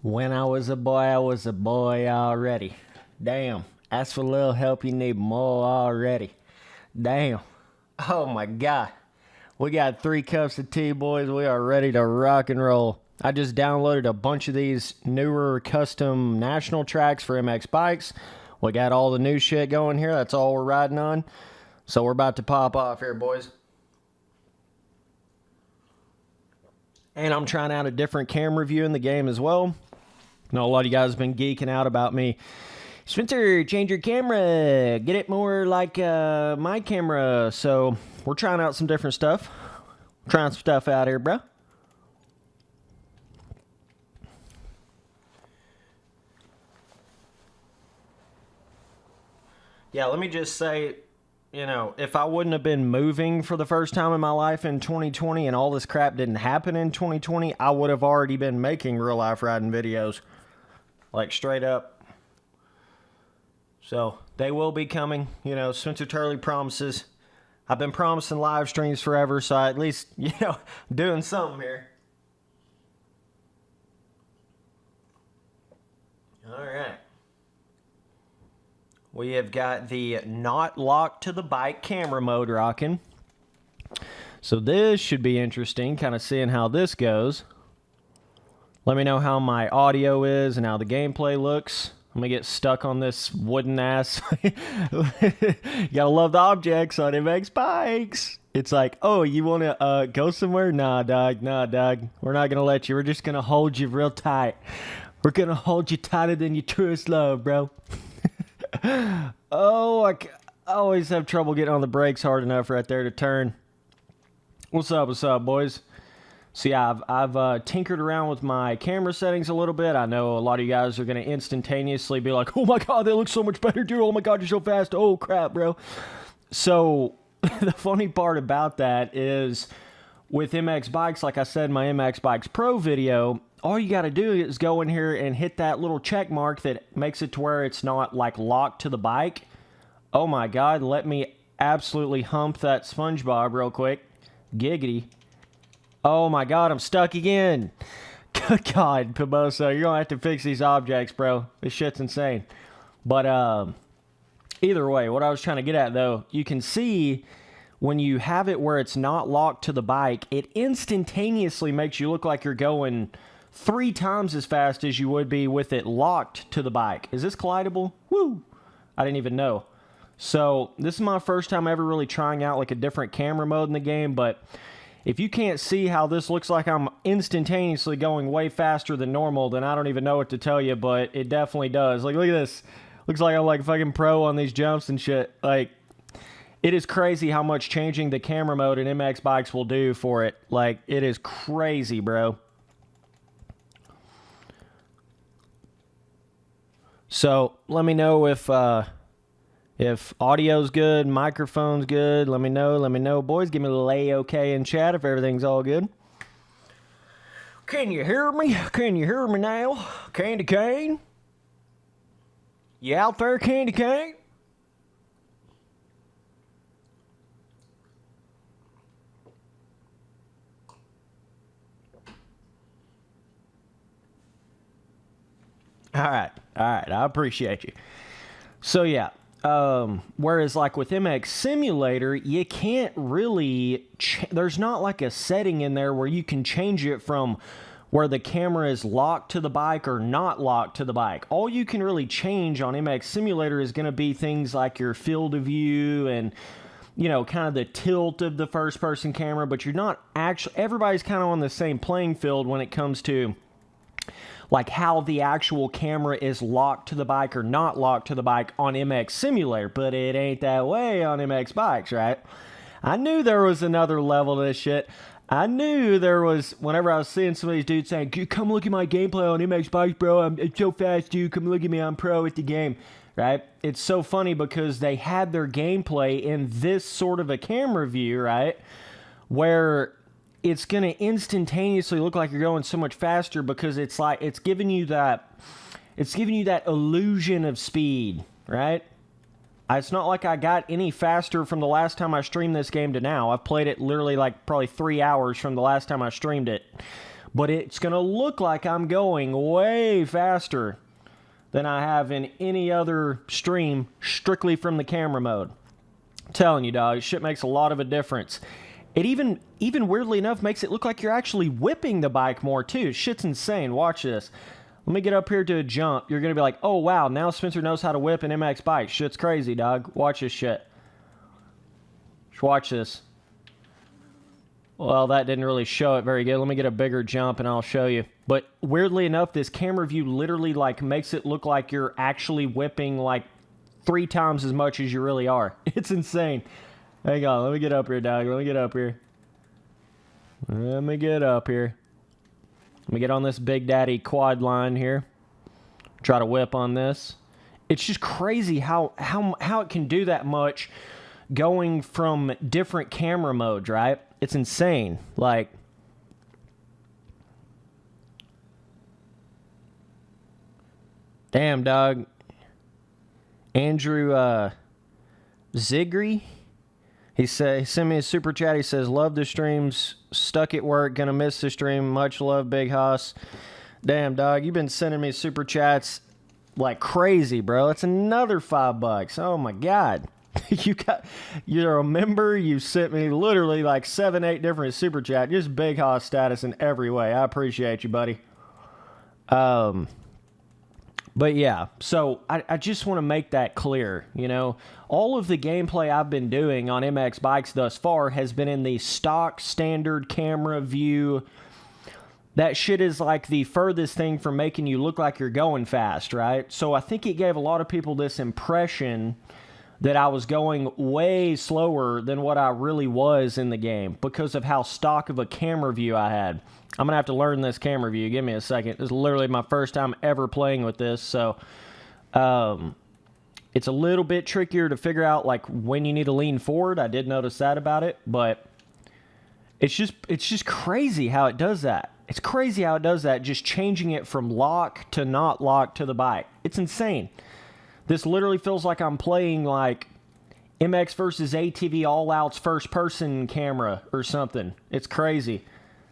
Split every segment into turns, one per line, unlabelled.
When I was a boy already. Damn. Ask for a little help, you need more already. Damn. Oh my God. We got 3 cups of tea, boys. We are ready to rock and roll. I just downloaded a bunch of these newer custom national tracks for MX bikes. We got all the new shit going here. That's all we're riding on. So we're about to pop off here, boys. And I'm trying out a different camera view in the game as well. I know a lot of you guys have been geeking out about me. Spencer, change your camera. Get it more like my camera. So we're trying out some different stuff. Trying some stuff out here, bro. Yeah, let me just say, you know, if I wouldn't have been moving for the first time in my life in 2020 and all this crap didn't happen in 2020, I would have already been making real life riding videos. Like straight up. So they will be coming. You know, Spencer Turley promises. I've been promising live streams forever, so I at least, you know, doing something here. All right. We have got the not locked to the bike camera mode rocking. So this should be interesting, kind of seeing how this goes. Let me know how my audio is and how the gameplay looks. I'm going to get stuck on this wooden ass. You gotta love the objects on MX bikes. It's like, oh, you want to go somewhere? Nah, dog. Nah, dog. We're not going to let you. We're just going to hold you real tight. We're going to hold you tighter than your truest love, bro. Oh, I always have trouble getting on the brakes hard enough right there to turn. What's up, boys? So yeah, I've tinkered around with my camera settings a little bit. I know a lot of you guys are going to instantaneously be like, oh my God, they look so much better, dude. Oh my God, you're so fast. Oh crap, bro. So the funny part about that is with MX bikes, like I said in my MX Bikes Pro video, all you got to do is go in here and hit that little check mark that makes it to where it's not like locked to the bike. Oh my God, let me absolutely hump that SpongeBob real quick. Giggity. Oh my God, I'm stuck again. Good God, Piboso, you're going to have to fix these objects, bro. This shit's insane. But either way, what I was trying to get at, though, you can see when you have it where it's not locked to the bike, it instantaneously makes you look like you're going 3 times as fast as you would be with it locked to the bike. Is this collidable? Woo! I didn't even know. So this is my first time ever really trying out like a different camera mode in the game, but if you can't see how this looks like I'm instantaneously going way faster than normal, then I don't even know what to tell you, but it definitely does. Like, look at this. Looks like I'm like fucking pro on these jumps and shit. Like, it is crazy how much changing the camera mode in MX bikes will do for it. Like, it is crazy, bro. So, let me know if audio's good, microphone's good. Let me know. Boys, give me a little A-OK in chat if everything's all good. Can you hear me? Can you hear me now? Candy Cane? You out there, Candy Cane? All right. I appreciate you. So, yeah. Whereas like with MX Simulator, you can't really, there's not like a setting in there where you can change it from where the camera is locked to the bike or not locked to the bike. All you can really change on MX Simulator is going to be things like your field of view and, you know, kind of the tilt of the first person camera, but you're not actually, everybody's kind of on the same playing field when it comes to like how the actual camera is locked to the bike or not locked to the bike on MX Simulator, but it ain't that way on MX bikes, right? I knew there was another level to this shit. I knew there was, whenever I was seeing some of these dudes saying, come look at my gameplay on MX bikes, bro, I'm so fast, dude, come look at me, I'm pro at the game, right? It's so funny because they had their gameplay in this sort of a camera view, right, where it's going to instantaneously look like you're going so much faster because it's like, it's giving you that illusion of speed, right? It's not like I got any faster from the last time I streamed this game to now. I've played it literally like probably 3 hours from the last time I streamed it. but it's going to look like I'm going way faster than I have in any other stream strictly from the camera mode. I'm telling you, dog, shit makes a lot of a difference. It even weirdly enough makes it look like you're actually whipping the bike more too. Shit's insane. Watch this. Let me get up here to a jump. You're going to be like, oh, wow, now Spencer knows how to whip an MX bike. Shit's crazy, dog. Watch this shit. Just watch this. Well, that didn't really show it very good. Let me get a bigger jump and I'll show you. But weirdly enough, this camera view literally like makes it look like you're actually whipping like 3 times as much as you really are. It's insane. Hang on, let me get up here, dog. Let me get up here. Let me get up here. Let me get on this Big Daddy quad line here. Try to whip on this. It's just crazy how it can do that much going from different camera modes, right? It's insane. Like, damn, dog. Andrew Zigri. He sent me a super chat. He says, love the streams. Stuck at work. Gonna miss the stream. Much love, Big Hoss. Damn, dog. You've been sending me super chats like crazy, bro. It's another $5. Oh, my God. You're a member. You sent me literally like 7, 8 different super chats. Just Big Hoss status in every way. I appreciate you, buddy. But yeah, so I just want to make that clear, you know. All of the gameplay I've been doing on MX bikes thus far has been in the stock standard camera view. That shit is like the furthest thing from making you look like you're going fast, right? So I think it gave a lot of people this impression that I was going way slower than what I really was in the game because of how stock of a camera view I had. I'm going to have to learn this camera view. Give me a second. This is literally my first time ever playing with this, so it's a little bit trickier to figure out like when you need to lean forward. I did notice that about it, but it's just crazy how it does that. It's crazy how it does that, just changing it from lock to not lock to the bike. It's insane. This literally feels like I'm playing like MX versus ATV All Out's first person camera or something. It's crazy.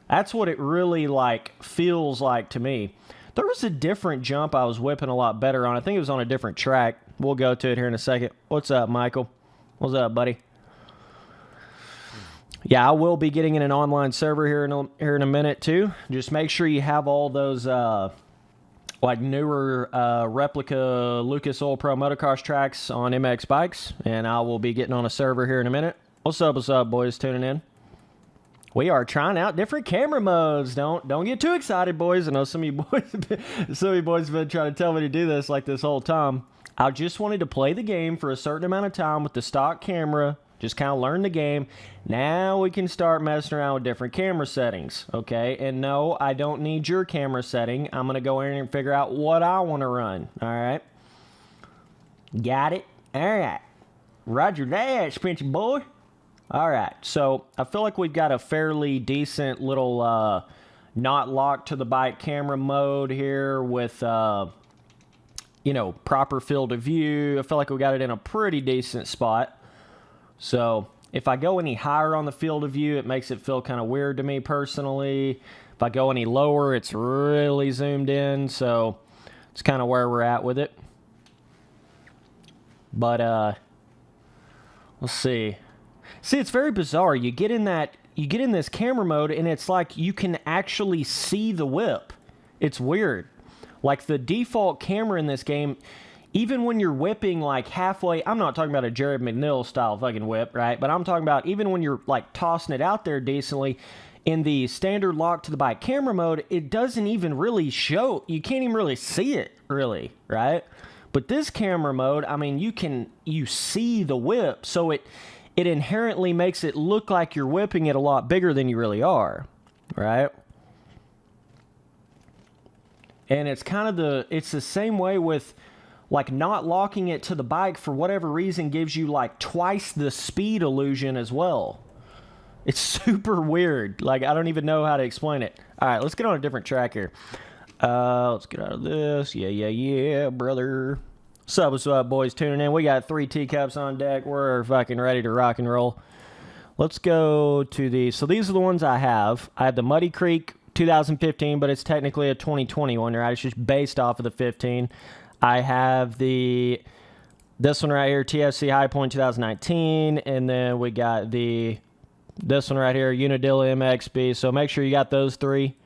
That's what it really like feels like to me. There was a different jump I was whipping a lot better on. I think it was on a different track. We'll go to it here in a second. What's up, Michael? What's up, buddy? Yeah, I will be getting in an online server here in a minute too. Just make sure you have all those like newer replica Lucas Oil Pro motocross tracks on MX bikes, and I will be getting on a server here in a minute. What's up, boys? Tuning in. We are trying out different camera modes. Don't get too excited, boys. I know some of you boys have been trying to tell me to do this like this whole time. I just wanted to play the game for a certain amount of time with the stock camera, just kind of learn the game. Now we can start messing around with different camera settings, okay? And no, I don't need your camera setting. I'm going to go in and figure out what I want to run, all right? Got it? All right. Roger that, Spencer boy. All right, so I feel like we've got a fairly decent little not locked to the bike camera mode here with, you know, proper field of view. I feel like we got it in a pretty decent spot. So if I go any higher on the field of view, it makes it feel kind of weird to me personally. If I go any lower, it's really zoomed in. So it's kind of where we're at with it. But let's see. See, it's very bizarre. You get in this camera mode, and it's like you can actually see the whip. It's weird. Like the default camera in this game, even when you're whipping like halfway, I'm not talking about a Jared McNeil style fucking whip, right? But I'm talking about even when you're like tossing it out there decently, in the standard lock to the bike camera mode, it doesn't even really show. You can't even really see it, really, right? But this camera mode, I mean, you see the whip, so it inherently makes it look like you're whipping it a lot bigger than you really are, right? And it's kind of it's the same way with like not locking it to the bike for whatever reason gives you like twice the speed illusion as well. It's super weird. Like, I don't even know how to explain it. All right, let's get on a different track here. Let's get out of this. Yeah, brother. What's up, boys tuning in? We got 3 teacups on deck. We're fucking ready to rock and roll. Let's go to these. So these are the ones I have. I have the Muddy Creek 2015, but it's technically a 2020 one, right? It's just based off of the 15. I have this one right here, TFC High Point 2019, and then we got this one right here, Unadilla MXB. So make sure you got those three,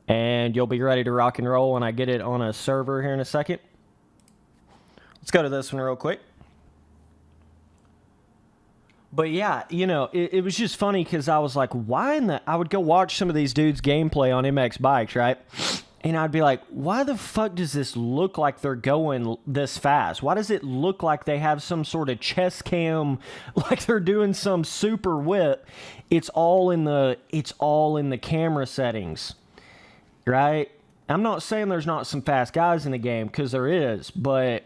and you'll be ready to rock and roll when I get it on a server here in a second. Let's go to this one real quick. But yeah, you know, it was just funny because I was like, why in the... I would go watch some of these dudes' gameplay on MX bikes, right? And I'd be like, why the fuck does this look like they're going this fast? Why does it look like they have some sort of chest cam, like they're doing some super whip? It's all in the camera settings, right? I'm not saying there's not some fast guys in the game, because there is, but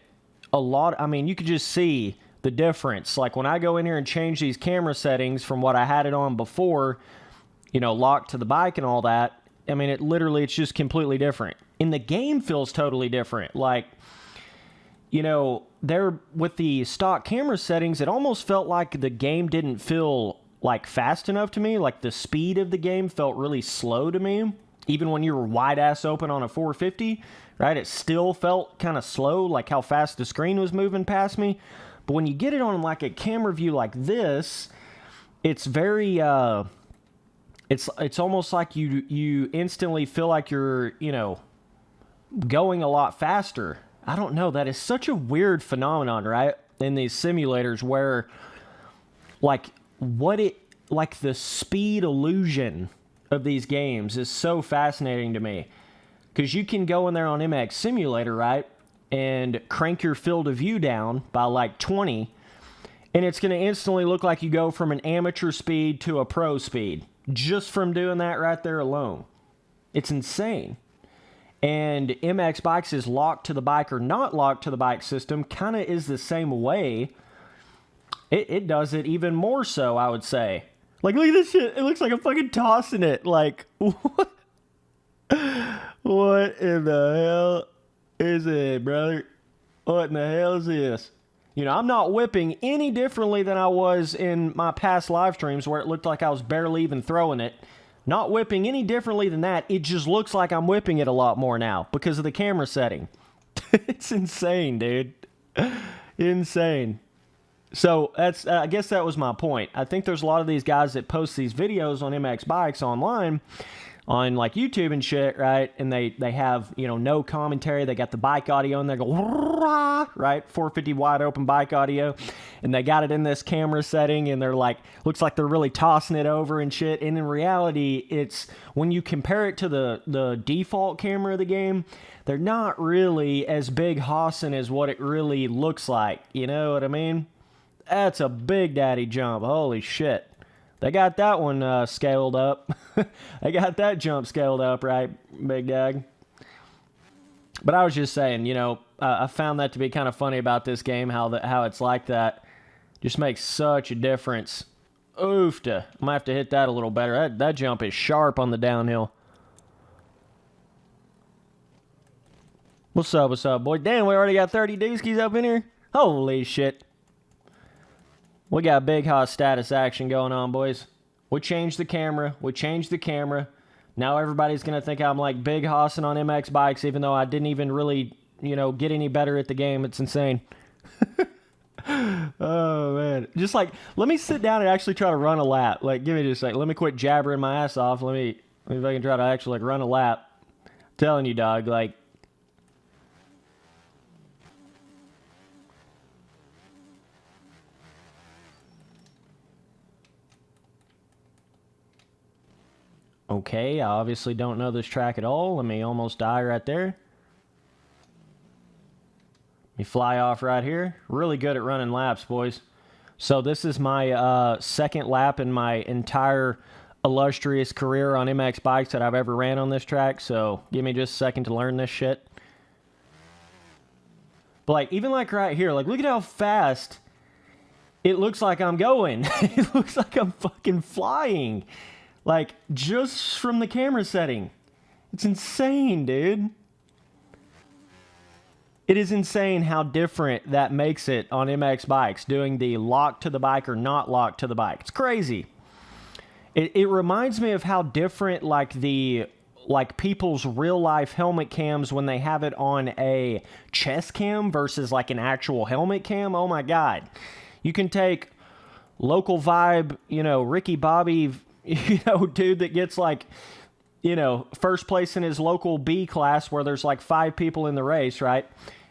a lot... I mean, you could just see the difference. Like when I go in here and change these camera settings from what I had it on before, you know, locked to the bike and all that, I mean, it's just completely different. And the game feels totally different. Like, you know, there with the stock camera settings, it almost felt like the game didn't feel like fast enough to me. Like the speed of the game felt really slow to me. Even when you were wide ass open on a 450, right? It still felt kind of slow, like how fast the screen was moving past me. But when you get it on like a camera view like this, it's very, it's almost like you instantly feel like you're, you know, going a lot faster. I don't know. That is such a weird phenomenon, right? In these simulators where, like, the speed illusion of these games is so fascinating to me. Because you can go in there on MX Simulator, right? And crank your field of view down by like 20, and it's going to instantly look like you go from an amateur speed to a pro speed just from doing that right there alone. It's insane. And MX Bikes is locked to the bike or not locked to the bike system kind of is the same way. It does it even more so, I would say. Like, look at this shit. It looks like I'm fucking tossing it. Like, what? What in the hell is it, brother? What in the hell is this? You know, I'm not whipping any differently than I was in my past live streams where it looked like I was barely even throwing it. Not whipping any differently than that. It just looks like I'm whipping it a lot more now because of the camera setting. It's insane, dude. Insane. So that's, I guess that was my point. I think there's a lot of these guys that post these videos on MX Bikes online, on like YouTube and shit, right? And they have, you know, no commentary. They got the bike audio and they go, right? 450 wide open bike audio. And they got it in this camera setting and they're like, looks like they're really tossing it over and shit. And in reality, it's, when you compare it to the default camera of the game, they're not really as big hossing as what it really looks like. You know what I mean? That's a big daddy jump. Holy shit. They got that one scaled up. They got that jump scaled up, right, big dag? But I was just saying, you know, I found that to be kind of funny about this game, how it's like that. Just makes such a difference. Oofta. I might have to hit that a little better. That jump is sharp on the downhill. What's up, boy? Damn, we already got 30 dooskies up in here? Holy shit. We got big hot status action going on, boys. We changed the camera. Now everybody's going to think I'm like big hossing on MX Bikes, even though I didn't even really, you know, get any better at the game. It's insane. Oh, man. Just like, let me sit down and actually try to run a lap. Like, give me just a second. Let me quit jabbering my ass off. Let me if I can try to actually like run a lap. I'm telling you, dog, like, okay, I obviously don't know this track at all. Let me almost die right there. Let me fly off right here. Really good at running laps, boys. So this is my second lap in my entire illustrious career on MX Bikes that I've ever ran on this track. So give me just a second to learn this shit. But like, even like right here, like look at how fast it looks like I'm going. It looks like I'm fucking flying. Like, just from the camera setting. It's insane, dude. It is insane how different that makes it on MX Bikes, doing the lock to the bike or not lock to the bike. It's crazy. It reminds me of how different, like, the like people's real life helmet cams when they have it on a chest cam versus like an actual helmet cam. Oh my God. You can take local vibe, Ricky Bobby, dude that gets like, first place in his local B class where there's like 5 people in the race, right?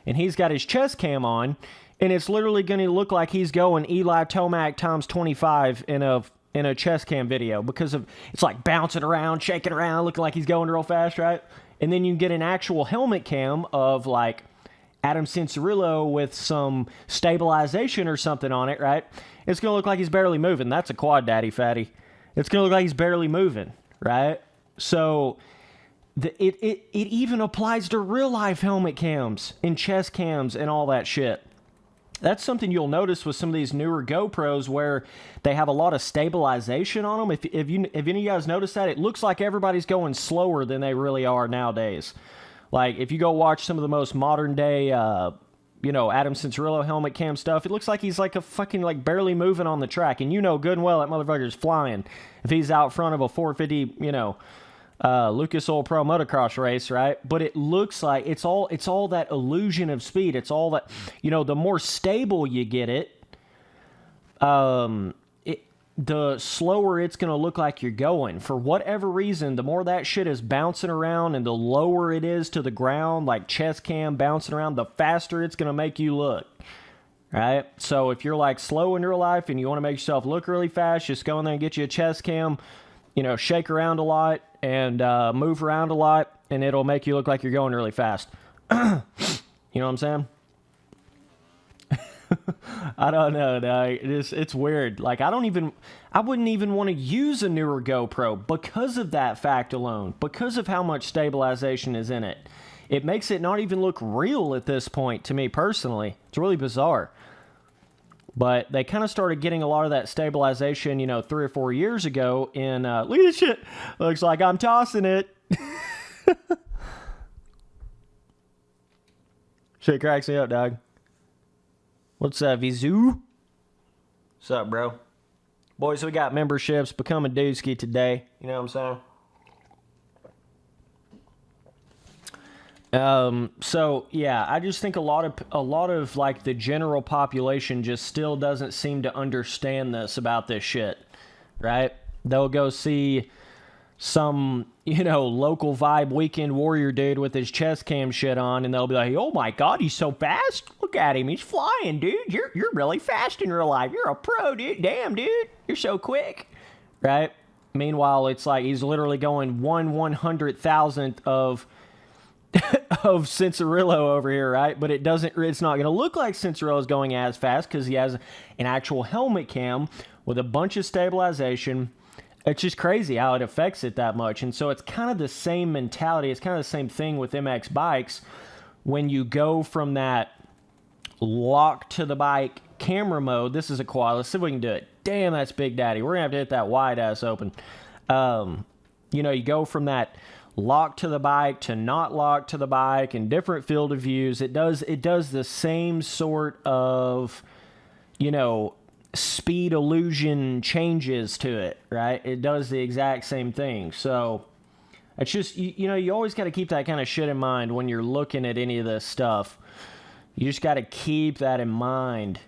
And he's got his chest cam on, and it's literally going to look like he's going Eli Tomac times 25 in a chest cam video because of it's like bouncing around, shaking around, looking like he's going real fast, right? And then you get an actual helmet cam of like Adam Cincerillo with some stabilization or something on it, right? It's going to look like he's barely moving. That's a quad daddy fatty. It's going to look like he's barely moving, right? So it even applies to real life helmet cams and chest cams and all that shit. That's something you'll notice with some of these newer GoPros where they have a lot of stabilization on them. If any of you guys notice that, it looks like everybody's going slower than they really are nowadays. Like if you go watch some of the most modern day, Adam Cincerillo helmet cam stuff, it looks like he's like a fucking like barely moving on the track. And good and well that motherfucker's flying if he's out front of a 450, Lucas Oil Pro motocross race, right? But it looks like it's all that illusion of speed. It's all that, the more stable you get it, the slower it's going to look like you're going. For whatever reason, the more that shit is bouncing around and the lower it is to the ground, like chest cam bouncing around, the faster it's going to make you look, right? So if you're like slow in real life and you want to make yourself look really fast, just go in there and get you a chest cam, shake around a lot and move around a lot, and it'll make you look like you're going really fast. You know what I'm saying? I don't know, dog. It's weird. Like, I wouldn't even want to use a newer GoPro because of that fact alone, because of how much stabilization is in it. It makes it not even look real at this point to me personally. It's really bizarre. But they kind of started getting a lot of that stabilization, 3 or 4 years ago in, look at this shit. Looks like I'm tossing it. Shit cracks me up, dog. What's up, Vizu? What's up, bro? Boys, we got memberships. Become a dooski today. You know what I'm saying? So yeah, I just think a lot of like the general population just still doesn't seem to understand this about this shit, right? They'll go see some, local vibe weekend warrior dude with his chest cam shit on, and they'll be like, "Oh my God, he's so fast! Look at him, he's flying, dude. You're really fast in real life. You're a pro, dude. Damn, dude, you're so quick," right? Meanwhile, it's like he's literally going 1/100,000th of Cincerillo over here, right? But it's not going to look like Cincerillo's going as fast because he has an actual helmet cam with a bunch of stabilization. It's just crazy how it affects it that much. And so it's kind of the same mentality. It's kind of the same thing with MX bikes when you go from that lock to the bike camera mode. This is a quad. Let's see if we can do it. Damn, that's Big Daddy. We're going to have to hit that wide ass open. You go from that lock to the bike to not lock to the bike and different field of views. It does the same sort of, speed illusion changes to it, right? It does the exact same thing. So it's just, you always got to keep that kind of shit in mind when you're looking at any of this stuff. You just got to keep that in mind.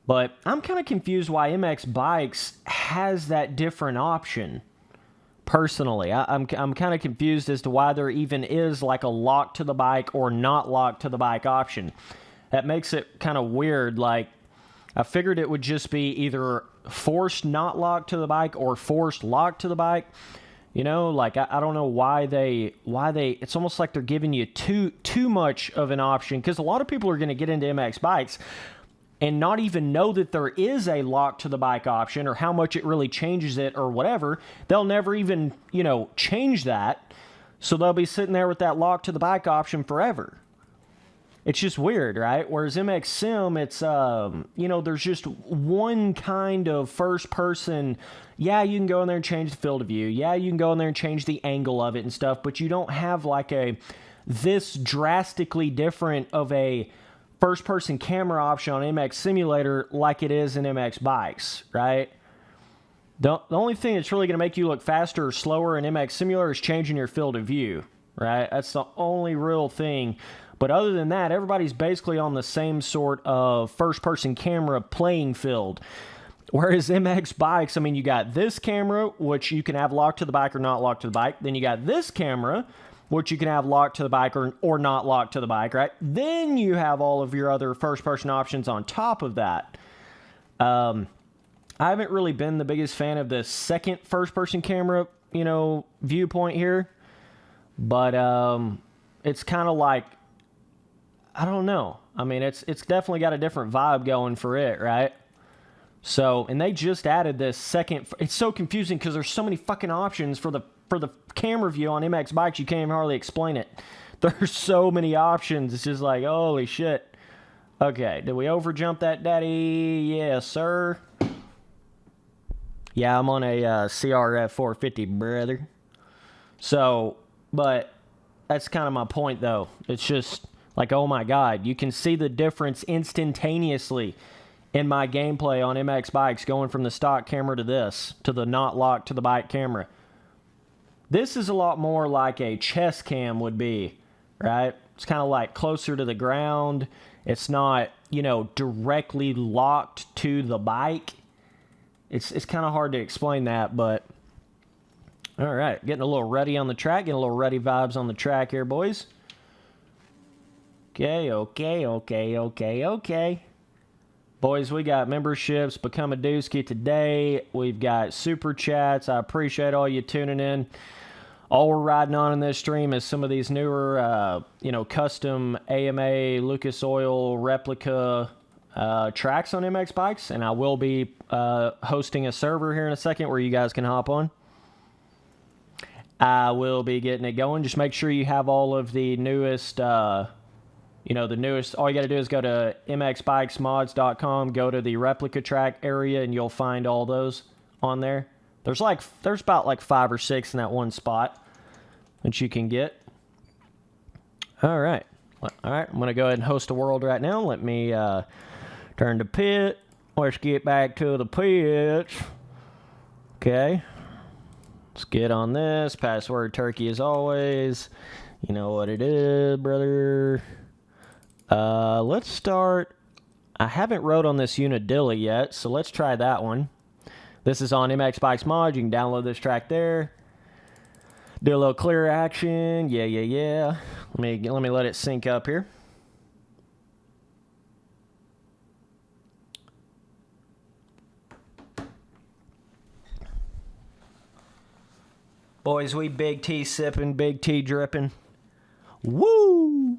But I'm kind of confused why MX Bikes has that different option. Personally, I'm kind of confused as to why there even is like a lock to the bike or not lock to the bike option. That makes it kind of weird. Like, I figured it would just be either forced not lock to the bike or forced lock to the bike. Like I don't know why they. It's almost like they're giving you too much of an option, because a lot of people are going to get into MX bikes and not even know that there is a lock to the bike option or how much it really changes it or whatever. They'll never even, change that. So they'll be sitting there with that lock to the bike option forever. It's just weird, right? Whereas MX Sim, it's, there's just one kind of first person. Yeah, you can go in there and change the field of view. Yeah, you can go in there and change the angle of it and stuff, but you don't have like this drastically different of a first person camera option on MX Simulator like it is in MX Bikes, right? The only thing that's really going to make you look faster or slower in MX Simulator is changing your field of view, right? That's the only real thing. But other than that, everybody's basically on the same sort of first-person camera playing field. Whereas MX bikes, I mean, you got this camera, which you can have locked to the bike or not locked to the bike. Then you got this camera, which you can have locked to the bike or not locked to the bike, right? Then you have all of your other first-person options on top of that. I haven't really been the biggest fan of the second first-person camera, you know, viewpoint here. But it's kind of like, I don't know. I mean, it's definitely got a different vibe going for it, right? So, and they just added this second. It's so confusing because there's so many fucking options for the camera view on MX bikes. You can't even hardly explain it. There's so many options. It's just like, holy shit. Okay, did we overjump that, daddy? Yes, sir. Yeah, I'm on a CRF 450, brother. So, but that's kind of my point, though. It's just like, oh my god, you can see the difference instantaneously in my gameplay on MX bikes going from the stock camera to this, to the not locked to the bike camera. This is a lot more like a chest cam would be, right? It's kind of like closer to the ground. It's not, you know, directly locked to the bike. It's kind of hard to explain that, but all right, getting a little ruddy on the track, getting a little ruddy vibes on the track here, boys. Okay. Boys, we got memberships, Become a Dooski today. We've got super chats. I appreciate all you tuning in. All we're riding on in this stream is some of these newer, you know, custom AMA, Lucas Oil, replica tracks on MX bikes, and I will be hosting a server here in a second where you guys can hop on. I will be getting it going. Just make sure you have all of the newest, you know, the newest. All you got to do is go to mxbikesmods.com, go to the replica track area, and you'll find all those on there. There's about like 5 or 6 in that one spot that you can get. All right. I'm going to go ahead and host a world right now. Let me turn to pit. Let's get back to the pits. Okay. Let's get on this. Password turkey as always. You know what it is, brother. Let's start. I haven't rode on this Unadilla yet, so let's try that one. This is on MX Bikes Mod. You can download this track there. Do a little clear action. Yeah. Let me let it sync up here. Boys, we big tea sipping, big tea dripping. Woo!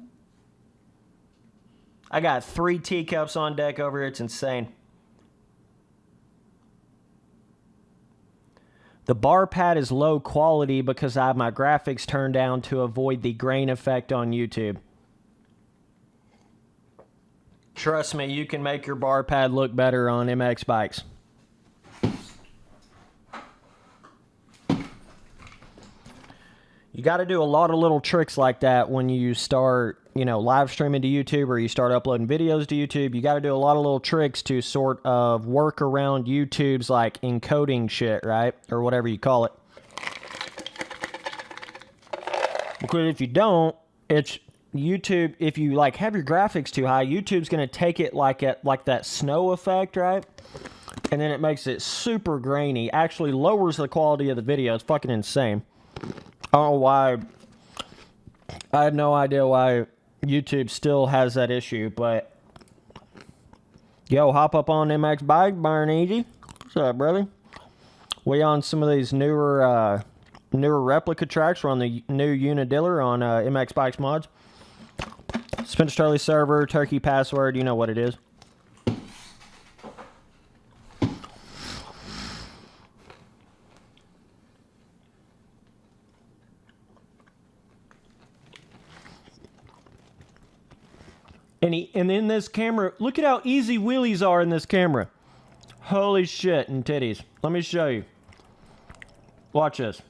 I got 3 teacups on deck over here. It's insane. The bar pad is low quality because I have my graphics turned down to avoid the grain effect on YouTube. Trust me, you can make your bar pad look better on MX bikes. You got to do a lot of little tricks like that when you start, you know, live streaming to YouTube or you start uploading videos to YouTube. You got to do a lot of little tricks to sort of work around YouTube's like encoding shit, right? Or whatever you call it. Because if you don't, it's YouTube, if you like have your graphics too high, YouTube's going to take it like that snow effect, right? And then it makes it super grainy. Actually lowers the quality of the video. It's fucking insane. I don't know why. I have no idea why YouTube still has that issue, but yo, hop up on MX Bike, Burn Easy. What's up, brother? We on some of these newer replica tracks. We're on the new Unadilla on MX Bikes Mods. Spence Turley server, turkey password, you know what it is. And in this camera, look at how easy wheelies are in this camera. Holy shit and titties. Let me show you. Watch this.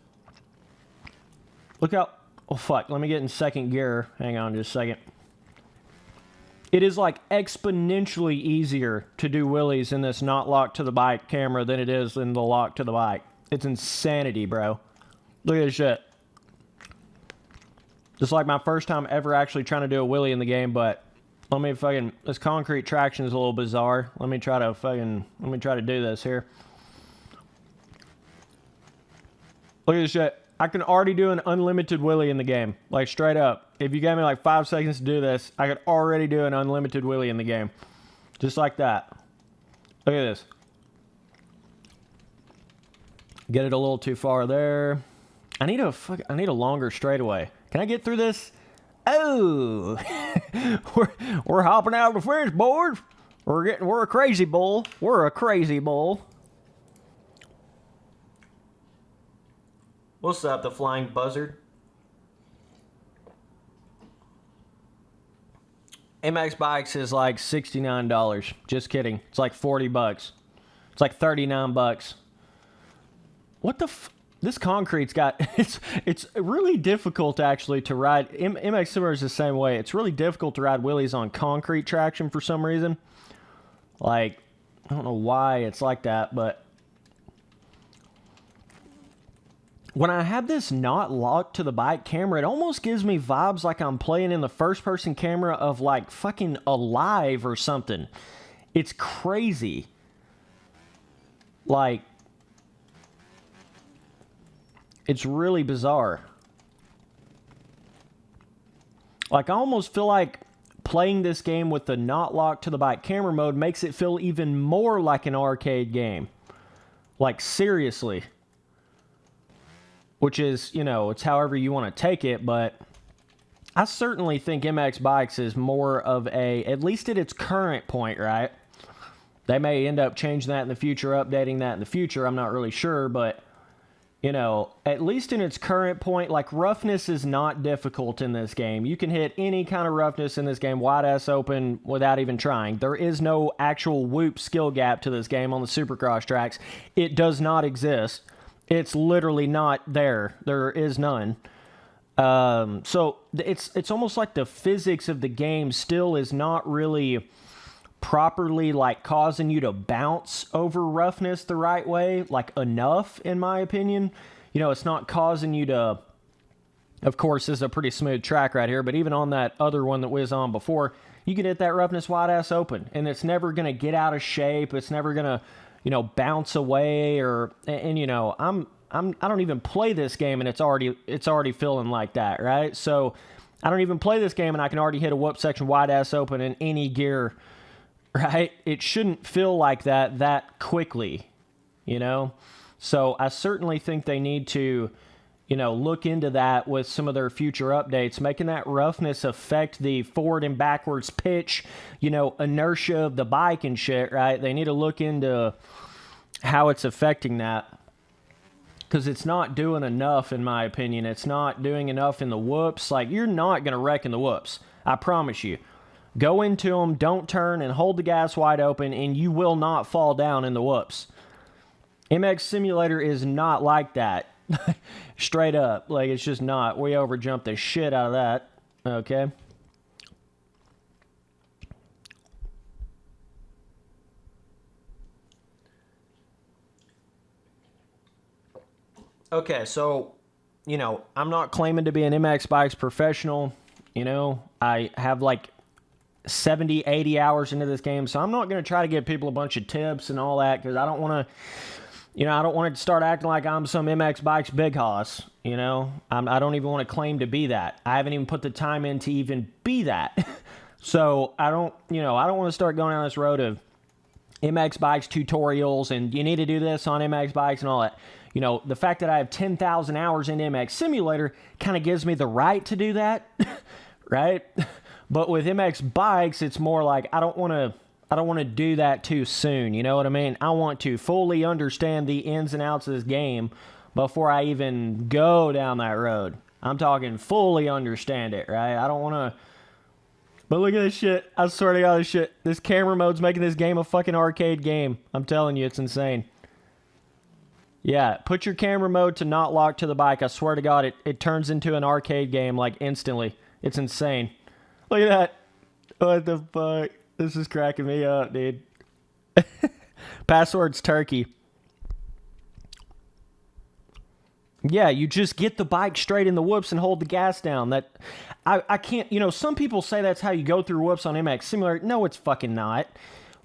Look how... Oh, fuck. Let me get in second gear. Hang on just a second. It is like exponentially easier to do wheelies in this not locked to the bike camera than it is in the lock to the bike. It's insanity, bro. Look at this shit. Just like my first time ever actually trying to do a wheelie in the game, but let me fucking, this concrete traction is a little bizarre. Let me try to do this here. Look at this shit. I can already do an unlimited wheelie in the game. Like, straight up. If you gave me like 5 seconds to do this, I could already do an unlimited wheelie in the game. Just like that. Look at this. Get it a little too far there. I need a longer straightaway. Can I get through this? Oh, we're hopping out of the fence, boys. We're a crazy bull. We're a crazy bull. What's up, the flying buzzard? MX Bikes is like $69. Just kidding. It's like 40 bucks. It's like 39 bucks. What the this concrete's got, it's really difficult actually to ride. MX Simmer is the same way. It's really difficult to ride wheelies on concrete traction for some reason. Like, I don't know why it's like that, but when I have this not locked to the bike camera, it almost gives me vibes like I'm playing in the first-person camera of like fucking Alive or something. It's crazy. Like, it's really bizarre. Like, I almost feel like playing this game with the not locked to the bike camera mode makes it feel even more like an arcade game. Like, seriously. Which is, you know, it's however you want to take it, but I certainly think MX Bikes is more of a, at least at its current point, right? They may end up changing that in the future, updating that in the future, I'm not really sure, but, you know, at least in its current point, like, roughness is not difficult in this game. You can hit any kind of roughness in this game, wide ass open, without even trying. There is no actual whoop skill gap to this game on the Supercross tracks. It does not exist. It's literally not there. There is none. So it's almost like the physics of the game still is not really properly like causing you to bounce over roughness the right way, like enough, in my opinion. You know, it's not causing you to, of course, this is a pretty smooth track right here, but even on that other one that we was on before, you can hit that roughness wide ass open, and it's never going to get out of shape. It's never going to, you know, bounce away, or, and you know, I don't even play this game and it's already feeling like that, right? So I don't even play this game and I can already hit a whoop section wide ass open in any gear, right? It shouldn't feel like that quickly, you know? So I certainly think they need to, you know, look into that with some of their future updates, making that roughness affect the forward and backwards pitch, you know, inertia of the bike and shit, right? They need to look into how it's affecting that, because it's not doing enough, in my opinion. It's not doing enough in the whoops. Like, you're not going to wreck in the whoops. I promise you. Go into them, don't turn, and hold the gas wide open, and you will not fall down in the whoops. MX Simulator is not like that. Straight up. Like, it's just not. We overjumped the shit out of that. Okay. Okay, so, you know, I'm not claiming to be an MX Bikes professional. You know, I have like 70, 80 hours into this game, so I'm not going to try to give people a bunch of tips and all that, because I don't want to, you know, I don't want to start acting like I'm some MX Bikes big hoss, you know? I don't even want to claim to be that. I haven't even put the time in to even be that. So I don't, you know, I don't want to start going down this road of MX Bikes tutorials and you need to do this on MX Bikes and all that. You know, the fact that I have 10,000 hours in MX Simulator kind of gives me the right to do that, right? But with MX Bikes, it's more like I don't want to do that too soon, you know what I mean? I want to fully understand the ins and outs of this game before I even go down that road. I'm talking fully understand it, right? I don't want to. But look at this shit. I swear to God, this shit. This camera mode's making this game a fucking arcade game. I'm telling you, it's insane. Yeah, put your camera mode to not lock to the bike. I swear to God, it turns into an arcade game, like, instantly. It's insane. Look at that. What the fuck? This is cracking me up, dude. Password's turkey. Yeah, you just get the bike straight in the whoops and hold the gas down. That I can't, you know, some people say that's how you go through whoops on MX Simulator. No, it's fucking not.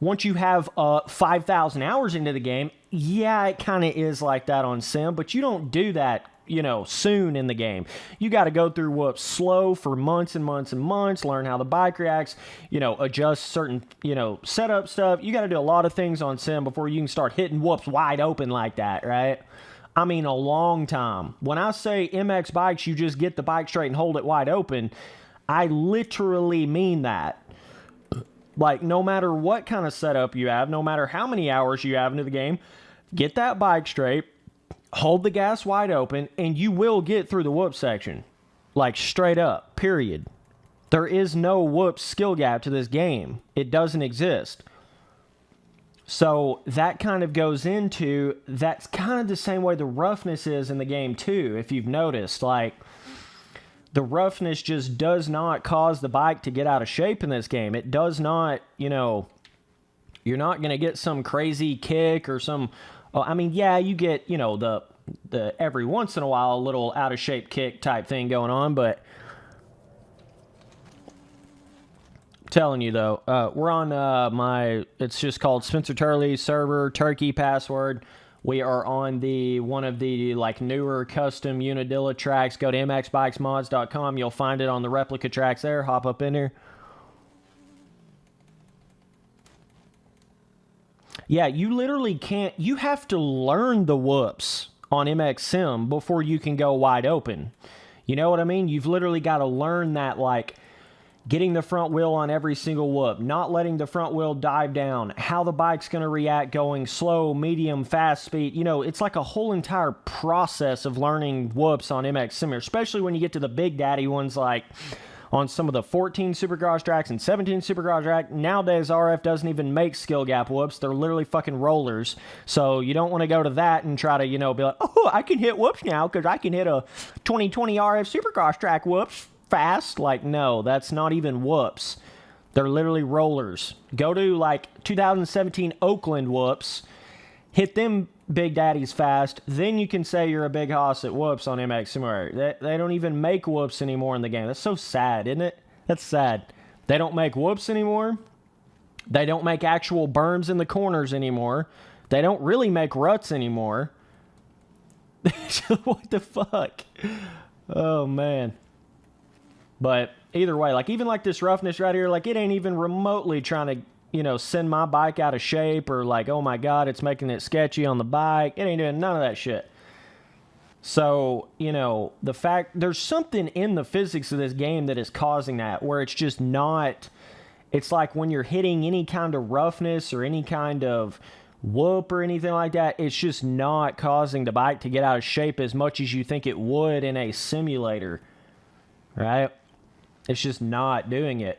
Once you have 5,000 hours into the game, yeah, it kind of is like that on Sim, but you don't do that, you know, soon in the game. You got to go through whoops slow for months and months and months, learn how the bike reacts, you know, adjust certain, you know, setup stuff. You got to do a lot of things on Sim before you can start hitting whoops wide open like that, right? I mean, a long time. When I say MX bikes, you just get the bike straight and hold it wide open, I literally mean that. Like, no matter what kind of setup you have, no matter how many hours you have into the game, get that bike straight, hold the gas wide open, and you will get through the whoop section. Like, straight up, period. There is no whoop skill gap to this game. It doesn't exist. So that kind of goes into, that's kind of the same way the roughness is in the game too, if you've noticed. Like, the roughness just does not cause the bike to get out of shape in this game. It does not, you know, you're not going to get some crazy kick or some, I mean, yeah, you get, you know, the every once in a while a little out of shape kick type thing going on, but I'm telling you though, we're on it's just called Spencer Turley server, Turkey password. We are on one of the like newer custom Unadilla tracks. Go to mxbikesmods.com. You'll find it on the replica tracks there. Hop up in there. Yeah, you literally can't. You have to learn the whoops on MX Sim before you can go wide open. You know what I mean? You've literally got to learn that, like, getting the front wheel on every single whoop, not letting the front wheel dive down, how the bike's going to react going slow, medium, fast speed. You know, it's like a whole entire process of learning whoops on MX Simulator, especially when you get to the big daddy ones like on some of the 14 Supercross tracks and 17 Supercross track. Nowadays, RF doesn't even make skill gap whoops. They're literally fucking rollers. So you don't want to go to that and try to, you know, be like, oh, I can hit whoops now because I can hit a 2020 RF Supercross track whoops fast. Like, no, that's not even whoops. They're literally rollers. Go to like 2017 Oakland whoops, hit them big daddies fast, then you can say you're a big hoss at whoops on MX Simulator. They don't even make whoops anymore in the game. That's so sad, isn't it? That's sad. They don't make whoops anymore. They don't make actual berms in the corners anymore. They don't really make ruts anymore. What the fuck? Oh, man. But either way, like, even like this roughness right here, like, it ain't even remotely trying to, you know, send my bike out of shape or like, oh my God, it's making it sketchy on the bike. It ain't doing none of that shit. So, you know, the fact, there's something in the physics of this game that is causing that, where it's just not, it's like when you're hitting any kind of roughness or any kind of whoop or anything like that, it's just not causing the bike to get out of shape as much as you think it would in a simulator, right? It's just not doing it.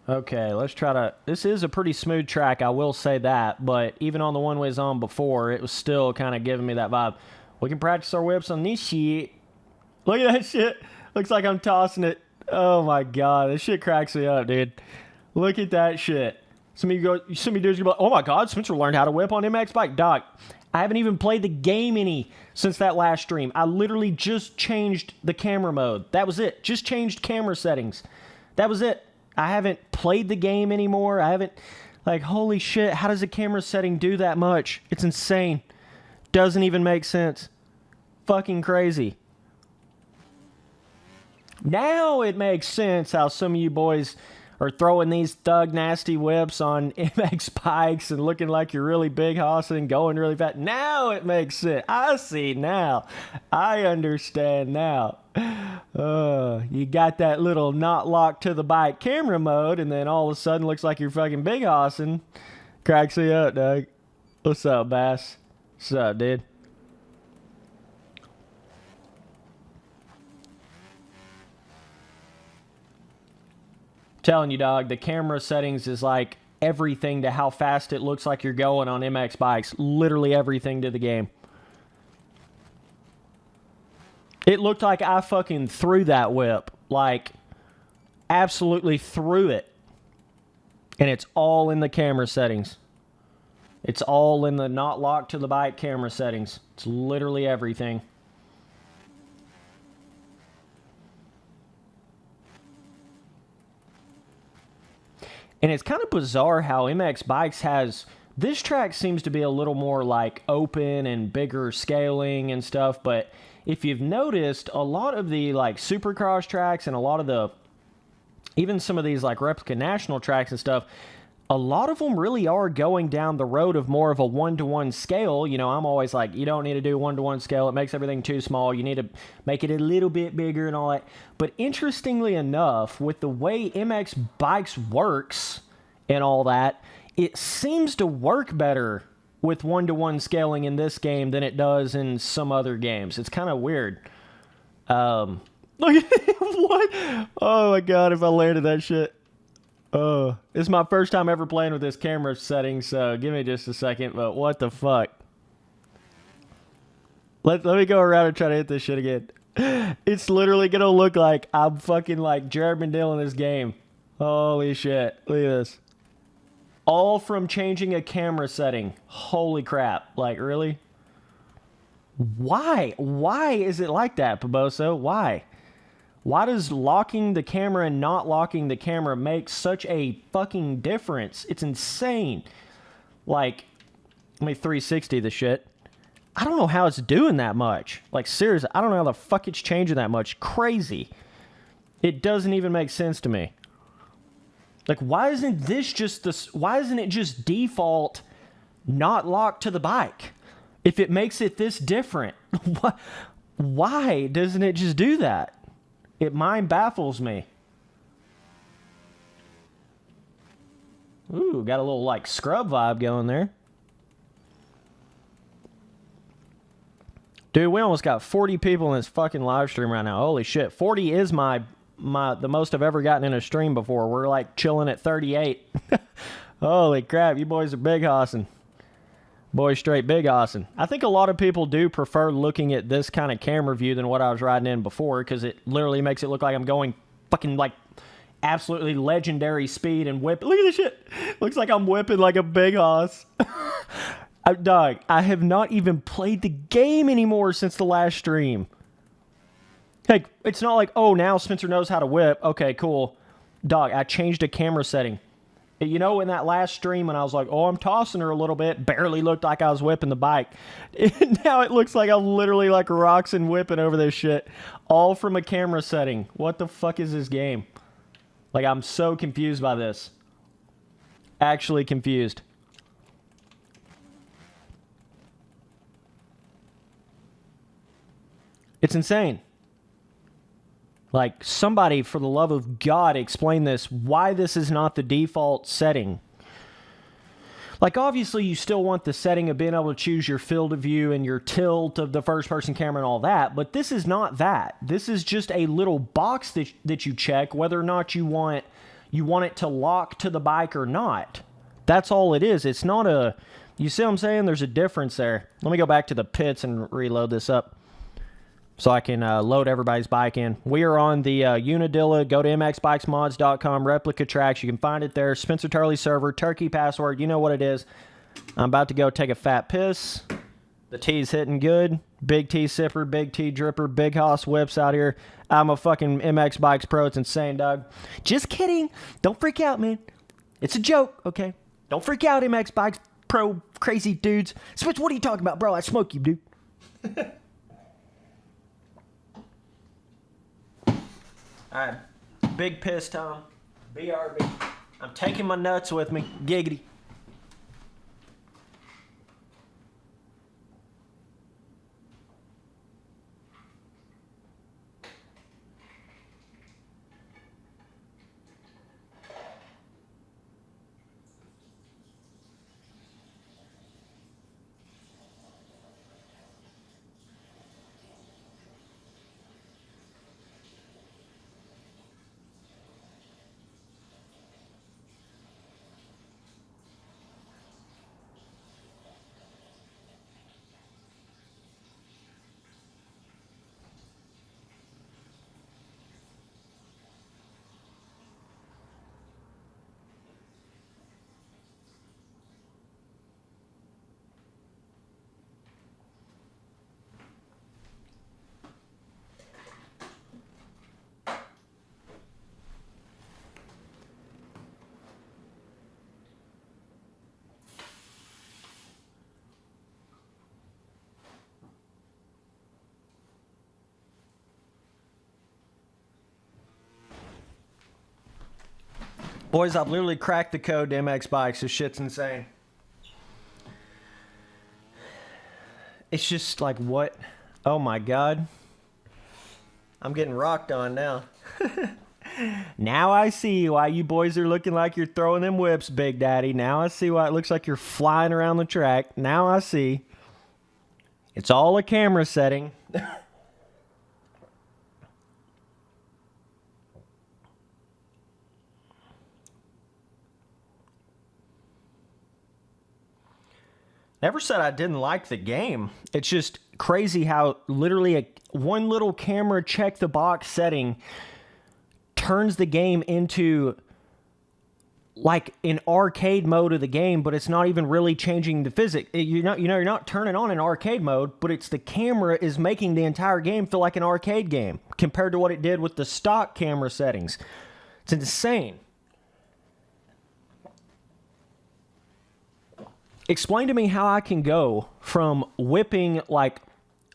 Okay, let's try to... This is a pretty smooth track, I will say that, but even on the one we was on before, it was still kind of giving me that vibe. We can practice our whips on this shit. Look at that shit. Looks like I'm tossing it. Oh my God, this shit cracks me up, dude. Look at that shit. Some of you dudes are gonna be like, oh my God, Spencer learned how to whip on MX bike. Doc, I haven't even played the game any since that last stream. I literally just changed the camera mode. That was it. Just changed camera settings. That was it. I haven't played the game anymore. I haven't, like, holy shit, how does a camera setting do that much? It's insane. Doesn't even make sense. Fucking crazy. Now it makes sense how some of you boys are throwing these thug nasty whips on MX bikes and looking like you're really big hoss and going really fast. Now it makes sense. I see now. I understand now. You got that little not locked to the bike camera mode, and then all of a sudden looks like you're fucking big hossing. Cracks me up, Doug. What's up, Bass? What's up, dude? Telling you, dog, the camera settings is like everything to how fast it looks like you're going on MX bikes. Literally everything to the game. It looked like I fucking threw that whip. Like, absolutely threw it. And it's all in the camera settings. It's all in the not locked to the bike camera settings. It's literally everything. And it's kind of bizarre how MX Bikes has... This track seems to be a little more like open and bigger scaling and stuff, but if you've noticed, a lot of the like Supercross tracks and a lot of the... Even some of these like replica national tracks and stuff, a lot of them really are going down the road of more of a one-to-one scale. You know, I'm always like, you don't need to do one-to-one scale. It makes everything too small. You need to make it a little bit bigger and all that. But interestingly enough, with the way MX Bikes works and all that, it seems to work better with one-to-one scaling in this game than it does in some other games. It's kind of weird. Look at what? Oh my god, if I landed that shit. This is my first time ever playing with this camera setting, so give me just a second, but what the fuck? Let me go around and try to hit this shit again. It's literally gonna look like I'm fucking like Jared Mendel in this game. Holy shit. Look at this. All from changing a camera setting. Holy crap. Like, really? Why? Why is it like that, Paboso? Why? Why does locking the camera and not locking the camera make such a fucking difference? It's insane. Like, let me 360 the shit. I don't know how it's doing that much. Like, seriously, I don't know how the fuck it's changing that much. Crazy. It doesn't even make sense to me. Like, why isn't this just this? Why isn't it just default not locked to the bike? If it makes it this different, why doesn't it just do that? It mind baffles me. Ooh, got a little like scrub vibe going there. Dude, we almost got 40 people in this fucking live stream right now. Holy shit. 40 is the most I've ever gotten in a stream before. We're like chilling at 38. Holy crap, you boys are big hossing. Boys straight big hossing. I think a lot of people do prefer looking at this kind of camera view than what I was riding in before, because it literally makes it look like I'm going fucking like absolutely legendary speed and whip. Look at this shit. Looks like I'm whipping like a big hoss. Dog, I have not even played the game anymore since the last stream. Hey, it's not like, oh, now Spencer knows how to whip. Okay, cool. Dog, I changed a camera setting. You know, in that last stream when I was like, oh, I'm tossing her a little bit, barely looked like I was whipping the bike. Now it looks like I'm literally like rocks and whipping over this shit. All from a camera setting. What the fuck is this game? Like, I'm so confused by this. Actually confused. It's insane. Like, somebody, for the love of God, explain this. Why this is not the default setting. Like, obviously, you still want the setting of being able to choose your field of view and your tilt of the first-person camera and all that, but this is not that. This is just a little box that you check whether or not you want it to lock to the bike or not. That's all it is. It's not a... You see what I'm saying? There's a difference there. Let me go back to the pits and reload this up, so I can load everybody's bike in. We are on the Unadilla. Go to mxbikesmods.com, replica tracks. You can find it there. Spencer Turley server, turkey password. You know what it is. I'm about to go take a fat piss. The tea's hitting good. Big T sipper, big T dripper, big hoss whips out here. I'm a fucking MX Bikes pro. It's insane, dog. Just kidding. Don't freak out, man. It's a joke, okay? Don't freak out, MX Bikes pro crazy dudes. Switch, what are you talking about, bro? I smoke you, dude. Alright, big piss time. BRB. I'm taking my nuts with me. Giggity. Boys, I've literally cracked the code to MX Bikes. This shit's insane. It's just like, what? Oh my God. I'm getting rocked on now. Now I see why you boys are looking like you're throwing them whips, Big Daddy. Now I see why it looks like you're flying around the track. Now I see. It's all a camera setting. Never said I didn't like the game. It's just crazy how literally one little camera check the box setting turns the game into like an arcade mode of the game, but it's not even really changing the physics. You're not turning on an arcade mode, but it's the camera is making the entire game feel like an arcade game compared to what it did with the stock camera settings. It's insane. Explain to me how I can go from whipping, like,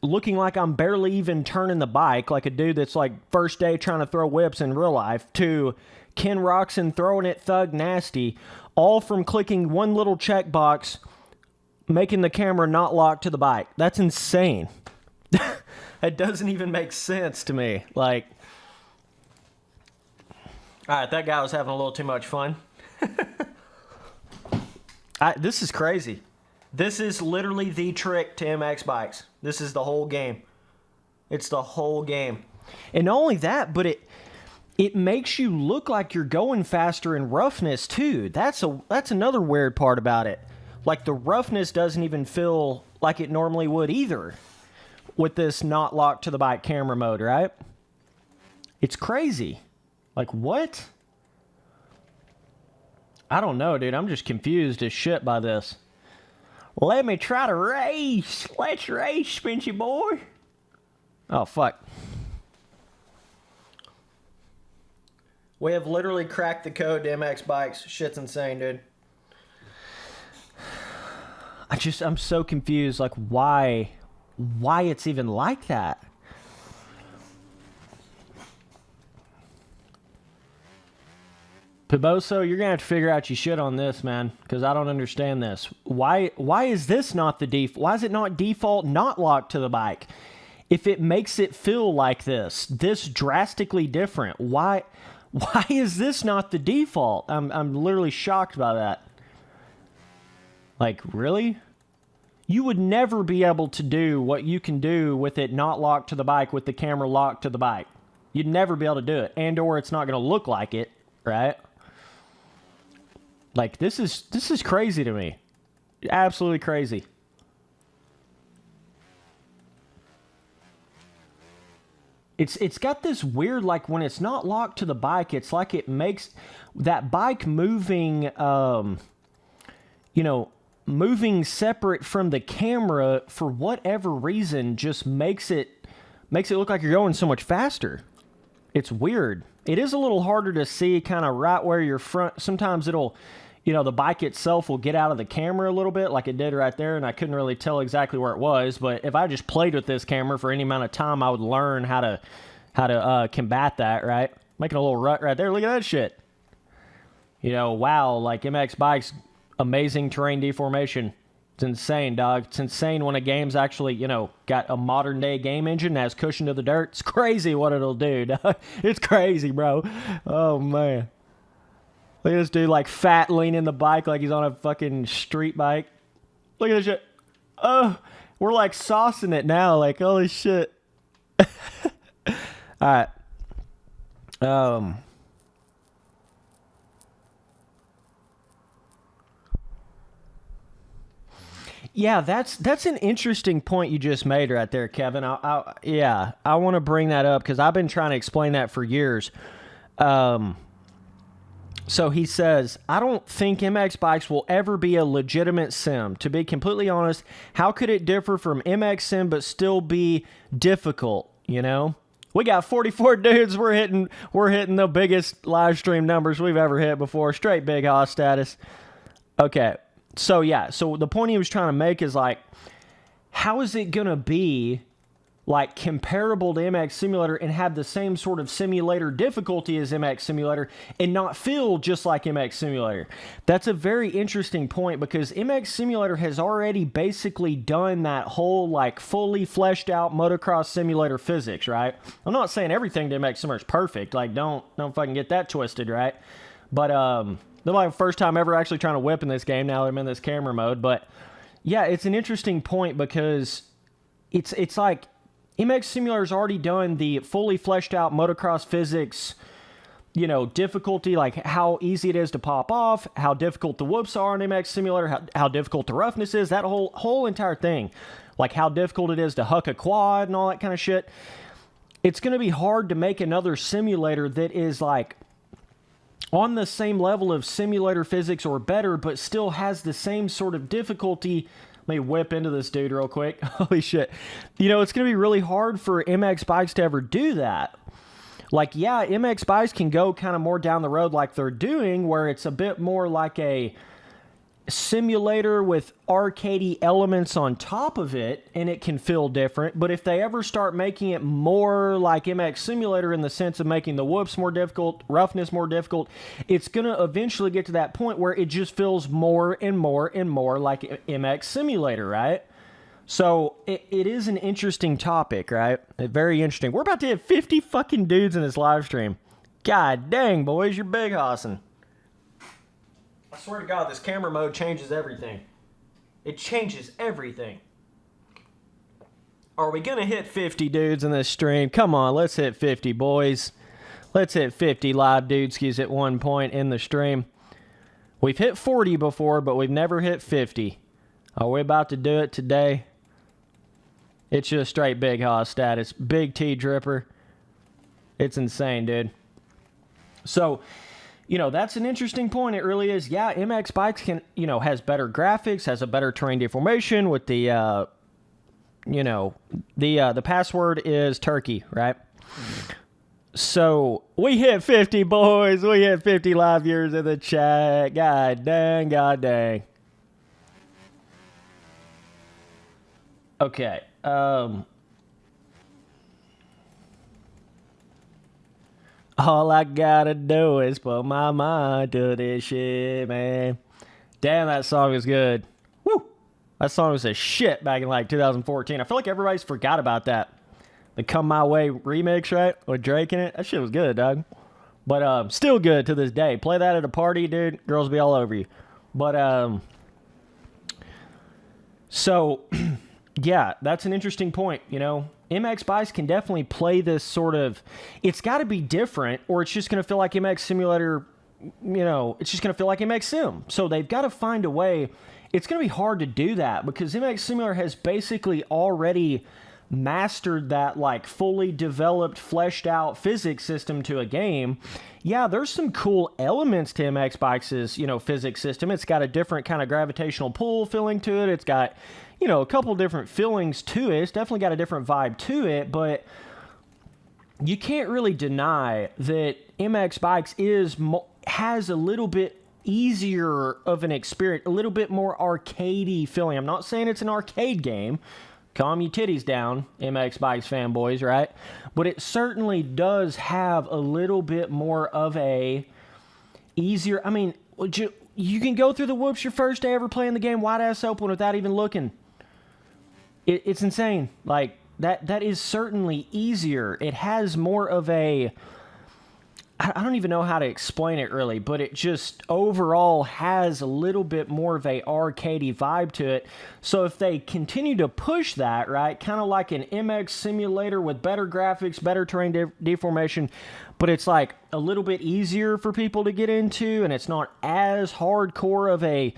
looking like I'm barely even turning the bike, like a dude that's, like, first day trying to throw whips in real life, to Ken Roxon throwing it thug nasty, all from clicking one little checkbox, making the camera not lock to the bike. That's insane. It doesn't even make sense to me. Like, all right, that guy was having a little too much fun. This is crazy. This is literally the trick to MX Bikes. This is the whole game. It's the whole game. And not only that, but it makes you look like you're going faster in roughness too. That's another weird part about it. Like the roughness doesn't even feel like it normally would either with this not locked to the bike camera mode, right? It's crazy. Like what? I don't know, dude. I'm just confused as shit by this. Let me try to race. Let's race, Spinchy boy. Oh, fuck. We have literally cracked the code to MX Bikes. Shit's insane, dude. I'm so confused. Like, why it's even like that? Piboso, you're going to have to figure out your shit on this, man, because I don't understand this. Why is this not the default? Why is it not default not locked to the bike? If it makes it feel like this drastically different, why is this not the default? I'm literally shocked by that. Like, really? You would never be able to do what you can do with it not locked to the bike with the camera locked to the bike. You'd never be able to do it, and or it's not going to look like it, right? Like, this is crazy to me. Absolutely crazy. It's got this weird, like, when it's not locked to the bike, it's like it makes that bike moving, moving separate from the camera for whatever reason just makes it look like you're going so much faster. It's weird. It is a little harder to see kind of right where your front. Sometimes it'll, the bike itself will get out of the camera a little bit like it did right there, and I couldn't really tell exactly where it was. But if I just played with this camera for any amount of time, I would learn how to combat that, right? Making a little rut right there. Look at that shit. Wow, like MX Bikes, amazing terrain deformation. It's insane, dog. It's insane when a game's actually, got a modern day game engine that has cushion to the dirt. It's crazy what it'll do, dog. It's crazy, bro. Oh, man. Look at this dude, like, fat leaning the bike like he's on a fucking street bike. Look at this shit. Oh, we're, like, saucing it now. Like, holy shit. All right. Yeah, that's an interesting point you just made right there, Kevin. I want to bring that up because I've been trying to explain that for years. So he says, I don't think MX Bikes will ever be a legitimate sim. To be completely honest, how could it differ from MX Sim but still be difficult, We got 44 dudes. We're hitting the biggest live stream numbers we've ever hit before. Straight big hoss status. Okay. So the point he was trying to make is like, how is it going to be like comparable to MX Simulator and have the same sort of simulator difficulty as MX Simulator and not feel just like MX Simulator. That's a very interesting point because MX Simulator has already basically done that whole like fully fleshed out motocross simulator physics, right? I'm not saying everything to MX Simulator is perfect. Like don't fucking get that twisted, right? But they're like first time ever actually trying to whip in this game now that I'm in this camera mode. But yeah, it's an interesting point because it's like MX Simulator's already done the fully fleshed out motocross physics, you know, difficulty, like how easy it is to pop off, how difficult the whoops are in MX Simulator, how difficult the roughness is, that whole entire thing. Like how difficult it is to huck a quad and all that kind of shit. It's going to be hard to make another simulator that is like on the same level of simulator physics or better, but still has the same sort of difficulty. Let me whip into this dude real quick. Holy shit. You know, it's going to be really hard for MX bikes to ever do that. Like, yeah, MX bikes can go kind of more down the road like they're doing, where it's a bit more like a simulator with arcadey elements on top of it, and it can feel different. But if they ever start making it more like MX Simulator in the sense of making the whoops more difficult, roughness more difficult, it's going to eventually get to that point where it just feels more and more and more like MX Simulator, right? So it is an interesting topic, right? Very interesting. We're about to hit 50 fucking dudes in this live stream. God dang, boys, you're big hossing. I swear to God, this camera mode changes everything. It changes everything. Are we going to hit 50 dudes in this stream? Come on, let's hit 50, boys. Let's hit 50 live dudes at one point in the stream. We've hit 40 before, but we've never hit 50. Are we about to do it today? It's just straight big hoss status. Big T dripper. It's insane, dude. So, you know, that's an interesting point. It really is. Yeah, MX bikes can, you know, has better graphics, has a better terrain deformation with the, you know, the password is turkey, right? So we hit 50, boys. We hit 50 live viewers in the chat. God dang, God dang. Okay. All I gotta do is put my mind to this shit, man. Damn, that song is good. Woo! That song was a shit back in like 2014. I feel like everybody's forgot about that. The Come My Way remix, right? With Drake in it. That shit was good, dog. But still good to this day. Play that at a party, dude. Girls be all over you. But so yeah, that's an interesting point, you know. MX bikes can definitely play this sort of, it's got to be different or it's just going to feel like MX Simulator, you know, it's just going to feel like MX Sim. So they've got to find a way. It's going to be hard to do that because MX Simulator has basically already mastered that like fully developed, fleshed out physics system to a game. Yeah, there's some cool elements to MX bikes' you know, physics system. It's got a different kind of gravitational pull feeling to it. It's got, you know, a couple different feelings to it. It's definitely got a different vibe to it, but you can't really deny that MX Bikes has a little bit easier of an experience, a little bit more arcadey feeling. I'm not saying it's an arcade game. Calm your titties down, MX Bikes fanboys, right? But it certainly does have a little bit more of a easier, I mean, you can go through the whoops your first day ever playing the game wide ass open without even looking. It's insane. Like, that is certainly easier. It has more of a, I don't even know how to explain it really, but it just overall has a little bit more of a arcadey vibe to it. So if they continue to push that, right, kind of like an MX Simulator with better graphics, better terrain deformation, but it's like a little bit easier for people to get into, and it's not as hardcore of a,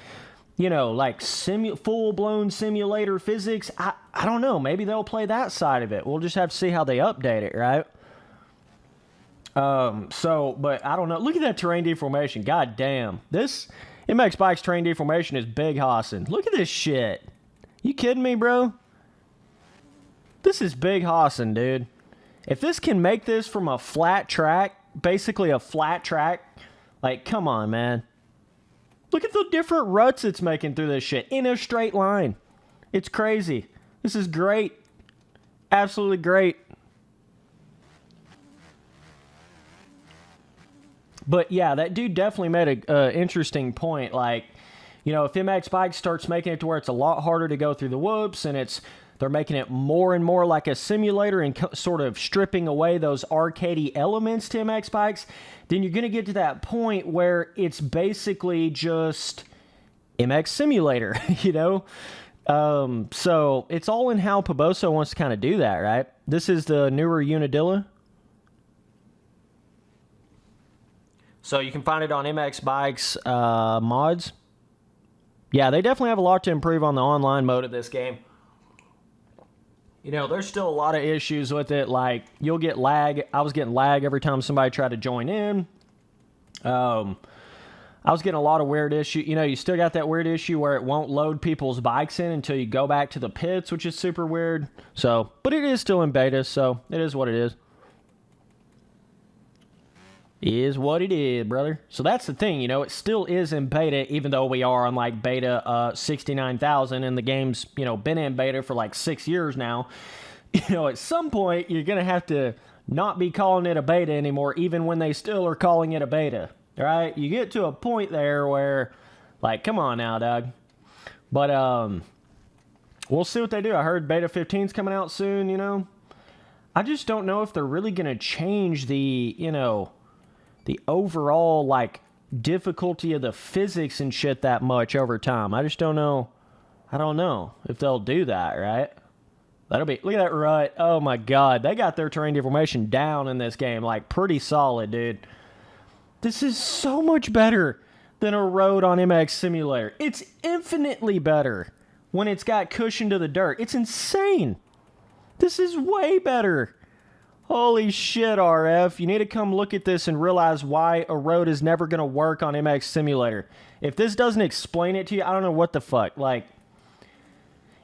you know, like full-blown simulator physics. I don't know. Maybe they'll play that side of it. We'll just have to see how they update it, right? But I don't know. Look at that terrain deformation. God damn. This MX Bikes terrain deformation is big hossing. Look at this shit. You kidding me, bro? This is big hossing, dude. If this can make this from a flat track, basically a flat track, like, come on, man. Look at the different ruts it's making through this shit in a straight line. It's crazy. This is great. absolutely great. But yeah, that dude definitely made a interesting point. Like, you know, if MX Bike starts making it to where it's a lot harder to go through the whoops, and they're making it more and more like a simulator and sort of stripping away those arcadey elements to MX Bikes, then you're going to get to that point where it's basically just MX Simulator, you know? So it's all in how Poboso wants to kind of do that, right? This is the newer Unadilla. So you can find it on MX Bikes mods. Yeah, they definitely have a lot to improve on the online mode of this game. You know, there's still a lot of issues with it. Like, you'll get lag. I was getting lag every time somebody tried to join in. I was getting a lot of weird issue. You know, you still got that weird issue where it won't load people's bikes in until you go back to the pits, which is super weird. So, but it is still in beta, so it is what it is. Is what it is, brother. So that's the thing, you know, it still is in beta, even though we are on like beta 69,000 and the game's, you know, been in beta for like 6 years now. You know, at some point you're going to have to not be calling it a beta anymore, even when they still are calling it a beta, right? You get to a point there where, like, come on now, dog. But we'll see what they do. I heard beta 15's coming out soon, you know. I just don't know if they're really going to change the, you know, the overall, like, difficulty of the physics and shit that much over time. I just don't know. I don't know if they'll do that, right? That'll be... Look at that rut. Oh, my God. They got their terrain deformation down in this game. Like, pretty solid, dude. This is so much better than a road on MX Simulator. It's infinitely better when it's got cushion to the dirt. It's insane. This is way better. Holy shit, RF. You need to come look at this and realize why a road is never going to work on MX Simulator. If this doesn't explain it to you, I don't know what the fuck. Like,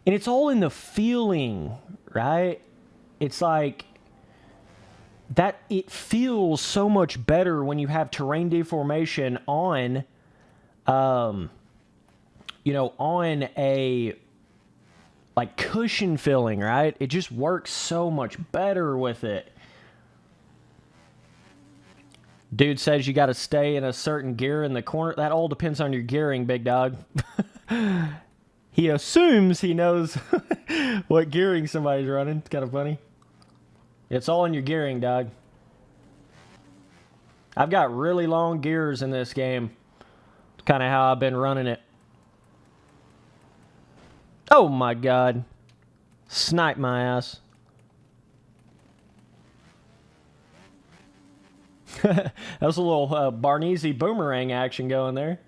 and it's all in the feeling, right? It's like, that it feels so much better when you have terrain deformation on, you know, on a... like cushion filling, right? It just works so much better with it. Dude says you got to stay in a certain gear in the corner. That all depends on your gearing, big dog. He assumes he knows what gearing somebody's running. It's kind of funny. It's all in your gearing, dog. I've got really long gears in this game. It's kind of how I've been running it. Oh my God. Snipe my ass. That was a little Barneasy boomerang action going there.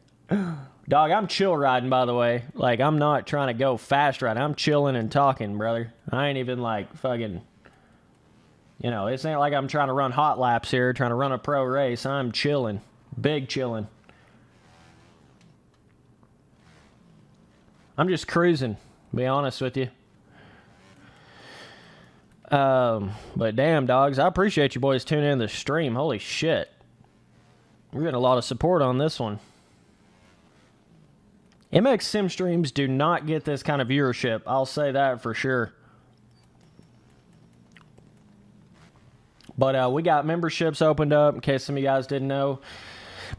Dog, I'm chill riding, by the way. Like, I'm not trying to go fast riding. I'm chilling and talking, brother. I ain't even like fucking... You know, it's not like I'm trying to run hot laps here, trying to run a pro race. I'm chilling. Big chilling. I'm just cruising. Be honest with you. But damn, dogs, I appreciate you boys tuning in the stream. Holy shit. We're getting a lot of support on this one. MX Sim streams do not get this kind of viewership. I'll say that for sure. But we got memberships opened up, in case some of you guys didn't know.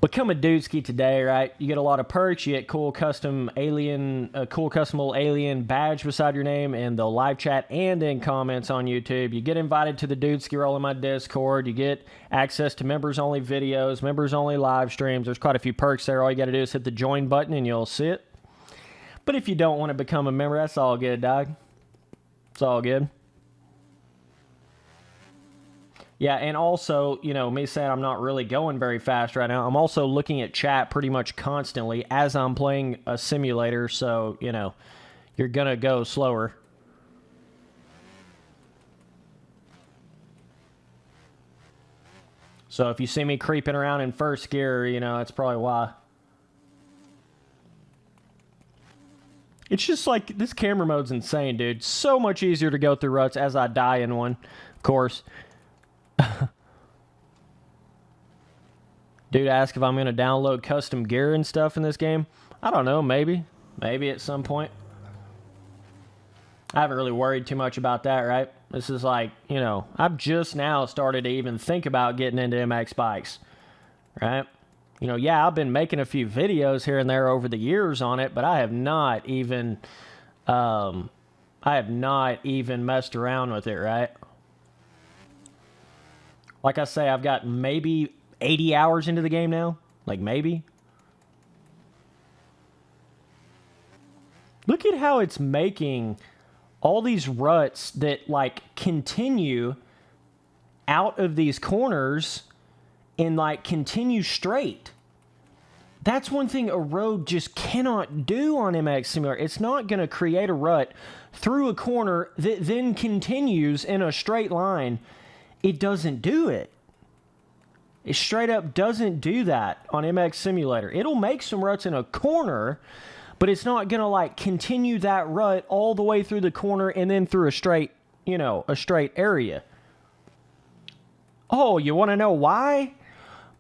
Become a Dudeski today, right? You get a lot of perks. You get cool custom alien, cool customable alien badge beside your name in the live chat and in comments on YouTube. You get invited to the Dudeski roll in my Discord. You get access to members-only videos, members-only live streams. There's quite a few perks there. All you got to do is hit the join button and you'll see it. But if you don't want to become a member, that's all good, dog. It's all good. Yeah, and also, you know, me saying I'm not really going very fast right now, I'm also looking at chat pretty much constantly as I'm playing a simulator, so, you know, you're going to go slower. So if you see me creeping around in first gear, you know, that's probably why. It's just like, this camera mode's insane, dude. So much easier to go through ruts as I die in one, of course. Dude asked if I'm going to download custom gear and stuff in this game. I don't know, maybe. Maybe at some point. I haven't really worried too much about that, right? This is like, you know, I've just now started to even think about getting into MX bikes, right? You know, yeah, I've been making a few videos here and there over the years on it, but I have not even messed around with it, right? Like I say, I've got maybe 80 hours into the game now. Like, maybe. Look at how it's making all these ruts that, like, continue out of these corners and, like, continue straight. That's one thing a road just cannot do on MX Simulator. It's not going to create a rut through a corner that then continues in a straight line. It doesn't do it. It straight up doesn't do that on MX Simulator. It'll make some ruts in a corner, but it's not going to, like, continue that rut all the way through the corner and then through a straight, you know, a straight area. Oh, you want to know why?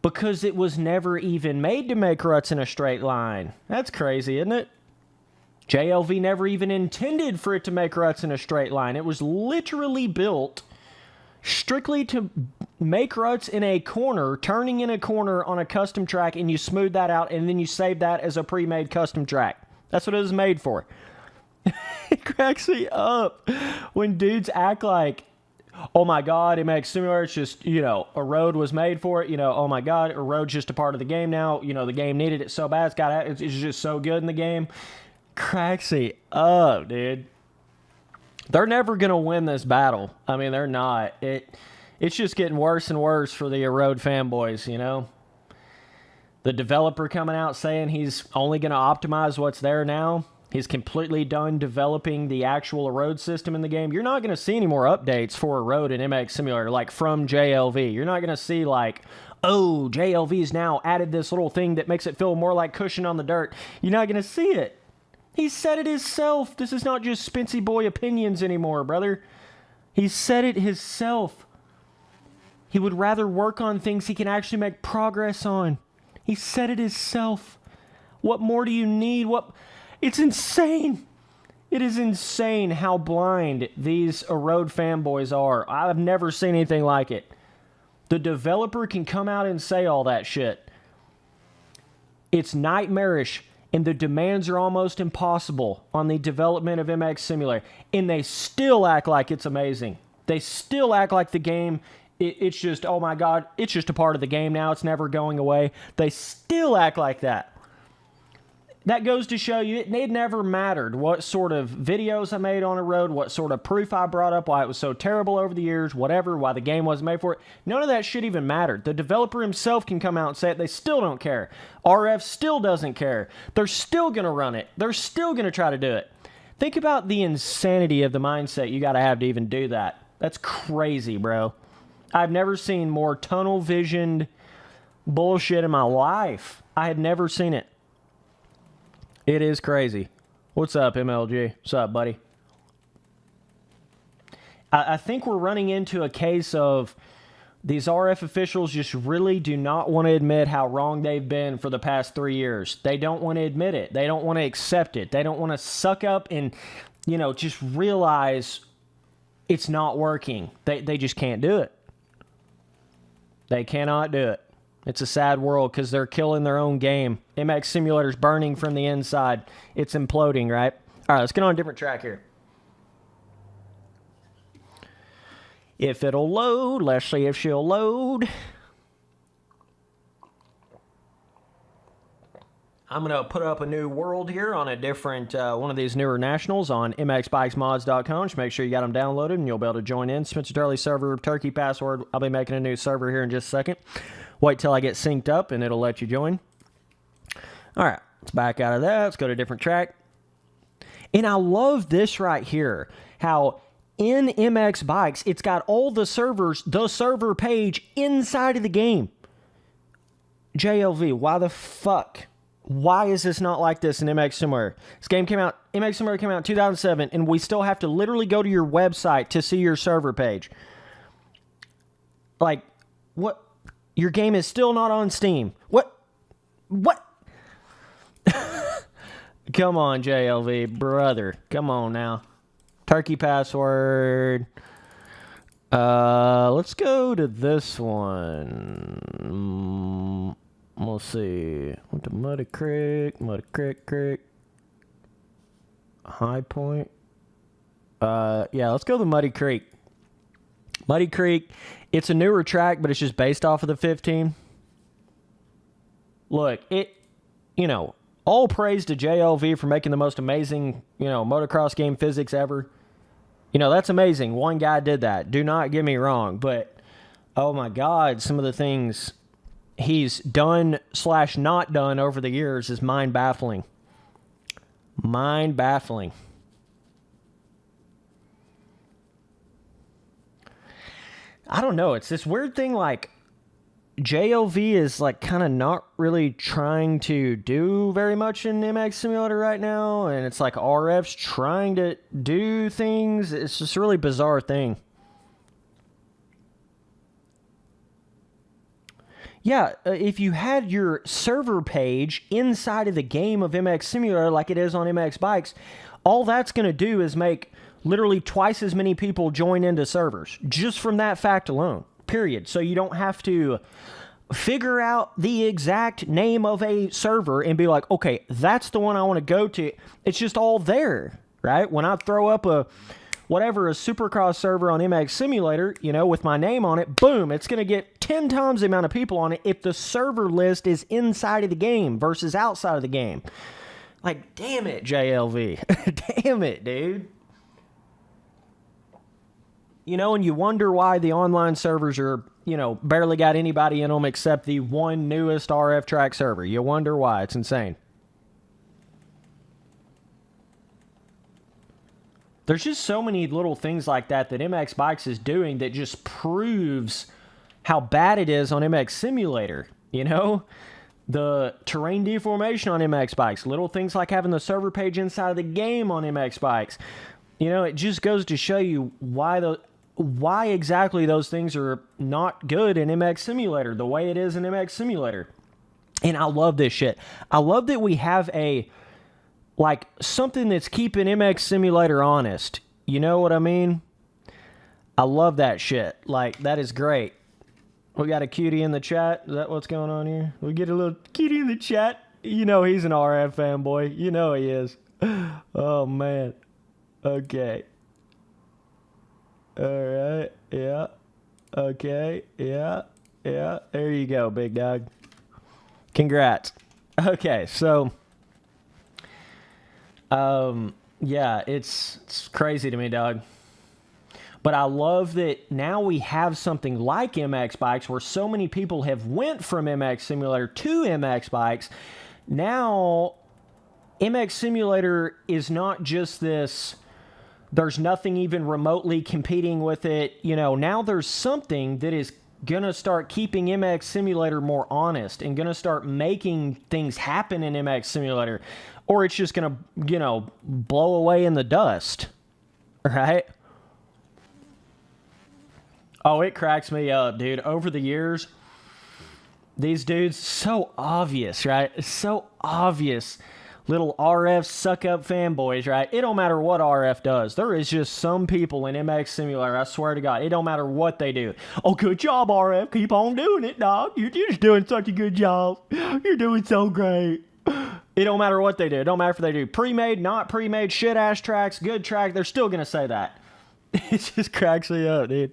Because it was never even made to make ruts in a straight line. That's crazy, isn't it? JLV never even intended for it to make ruts in a straight line. It was literally built strictly to make ruts in a corner, turning in a corner on a custom track, and you smooth that out, and then you save that as a pre-made custom track. That's what it was made for. It cracks me up when dudes act like, oh my God, MX Simulator, it's just, you know, a road was made for it. You know, oh my God, a road's just a part of the game now. You know, the game needed it so bad. It's just so good in the game. Cracks me up, dude. They're never going to win this battle. I mean, they're not. It's just getting worse and worse for the Erode fanboys, you know? The developer coming out saying he's only going to optimize what's there now. He's completely done developing the actual Erode system in the game. You're not going to see any more updates for Erode in MX Simulator, like from JLV. You're not going to see like, oh, JLV's now added this little thing that makes it feel more like cushion on the dirt. You're not going to see it. He said it himself. This is not just Spency Boy opinions anymore, brother. He said it himself. He would rather work on things he can actually make progress on. He said it himself. What more do you need? It's insane. It is insane how blind these Erode fanboys are. I've never seen anything like it. The developer can come out and say all that shit. It's nightmarish. And the demands are almost impossible on the development of MX Simulator. And they still act like it's amazing. They still act like the game, it's just, oh my God, it's just a part of the game now. It's never going away. They still act like that. That goes to show you it never mattered what sort of videos I made on a road, what sort of proof I brought up, why it was so terrible over the years, whatever, why the game wasn't made for it. None of that shit even mattered. The developer himself can come out and say it. They still don't care. RF still doesn't care. They're still going to run it. They're still going to try to do it. Think about the insanity of the mindset you got to have to even do that. That's crazy, bro. I've never seen more tunnel-visioned bullshit in my life. I had never seen it. It is crazy. What's up, MLG? What's up, buddy? I think we're running into a case of these RF officials just really do not want to admit how wrong they've been for the past 3 years. They don't want to admit it. They don't want to accept it. They don't want to suck up and, you know, just realize it's not working. They just can't do it. They cannot do it. It's a sad world because they're killing their own game. MX Simulator's burning from the inside. It's imploding, right? All right, let's get on a different track here. If it'll load, let's see if she'll load. I'm going to put up a new world here on a different, one of these newer nationals on mxbikesmods.com. Just make sure you got them downloaded and you'll be able to join in. Spencer Turley server, turkey password. I'll be making a new server here in just a second. Wait till I get synced up and it'll let you join. All right, let's back out of that. Let's go to a different track. And I love this right here, how in MX Bikes, it's got all the servers, the server page inside of the game. JLV, why the fuck? Why is this not like this in MX Simulator? This game came out, MX Simulator came out in 2007, and we still have to literally go to your website to see your server page. Like, what? Your game is still not on Steam. What? Come on, JLV, brother. Come on now. Turkey password. Let's go to this one. We'll see. Went to Muddy Creek, High Point. Yeah, let's go to Muddy Creek. Muddy Creek, it's a newer track, but it's just based off of the 15. Look, all praise to JLV for making the most amazing, motocross game physics ever. That's amazing. One guy did that. Do not get me wrong, but oh my God, some of the things he's done / not done over the years is mind-baffling. Mind-baffling. I don't know. It's this weird thing, like, JLV is, like, kind of not really trying to do very much in MX Simulator right now, and it's like RF's trying to do things. It's just a really bizarre thing. Yeah, if you had your server page inside of the game of MX Simulator like it is on MX Bikes, all that's going to do is make literally twice as many people join into servers, just from that fact alone, period. So you don't have to figure out the exact name of a server and be like, okay, that's the one I want to go to. It's just all there, right? When I throw up a Supercross server on MX Simulator, with my name on it, boom, it's going to get 10 times the amount of people on it if the server list is inside of the game versus outside of the game. Like, damn it, JLV. Damn it, dude. And you wonder why the online servers are, barely got anybody in them except the one newest RF track server. You wonder why. It's insane. There's just so many little things like that MX Bikes is doing that just proves how bad it is on MX Simulator. The terrain deformation on MX Bikes. Little things like having the server page inside of the game on MX Bikes. It just goes to show you why exactly those things are not good in MX Simulator, the way it is in MX Simulator. And I love this shit. I love that we have something that's keeping MX Simulator honest. You know what I mean? I love that shit. That is great. We got a cutie in the chat. Is that what's going on here? We get a little cutie in the chat. He's an RF fanboy. He is. Oh, man. Okay. All right. Yeah. Okay. Yeah. Yeah. There you go, big dog. Congrats. Okay, so yeah, it's crazy to me, dog. But I love that now we have something like MX Bikes where so many people have went from MX Simulator to MX Bikes. Now, MX Simulator is not just this, there's nothing even remotely competing with it. Now there's something that is going to start keeping MX Simulator more honest and going to start making things happen in MX Simulator. Or it's just going to, blow away in the dust. Right? Oh, it cracks me up, dude. Over the years, these dudes, so obvious, right? So obvious. Little RF suck-up fanboys, right? It don't matter what RF does. There is just some people in MX Simulator, I swear to God, it don't matter what they do. Oh, good job, RF. Keep on doing it, dog. You're just doing such a good job. You're doing so great. It don't matter what they do. It don't matter if they do pre-made, not pre-made, shit-ass tracks, good track. They're still going to say that. It just cracks me up, dude.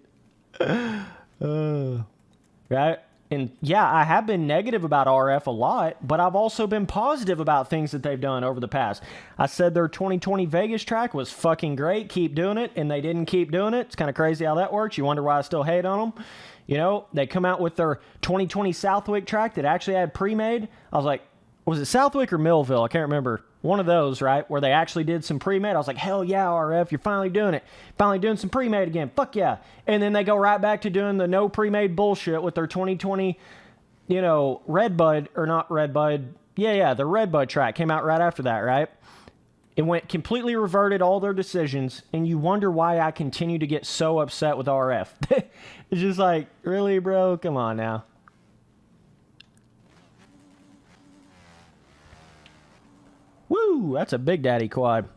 Right? And yeah, I have been negative about RF a lot, but I've also been positive about things that they've done over the past. I said their 2020 Vegas track was fucking great. Keep doing it. And they didn't keep doing it. It's kind of crazy how that works. You wonder why I still hate on them. They come out with their 2020 Southwick track that actually had pre-made. I was like, was it Southwick or Millville? I can't remember. One of those, right? Where they actually did some pre-made. I was like, hell yeah, RF, you're finally doing it. Finally doing some pre-made again. Fuck yeah. And then they go right back to doing the no pre-made bullshit with their 2020, Redbud, or not Redbud. Yeah, the Redbud track came out right after that, right? It went completely reverted all their decisions, and you wonder why I continue to get so upset with RF. It's just like, really, bro? Come on now. Woo, that's a Big Daddy quad.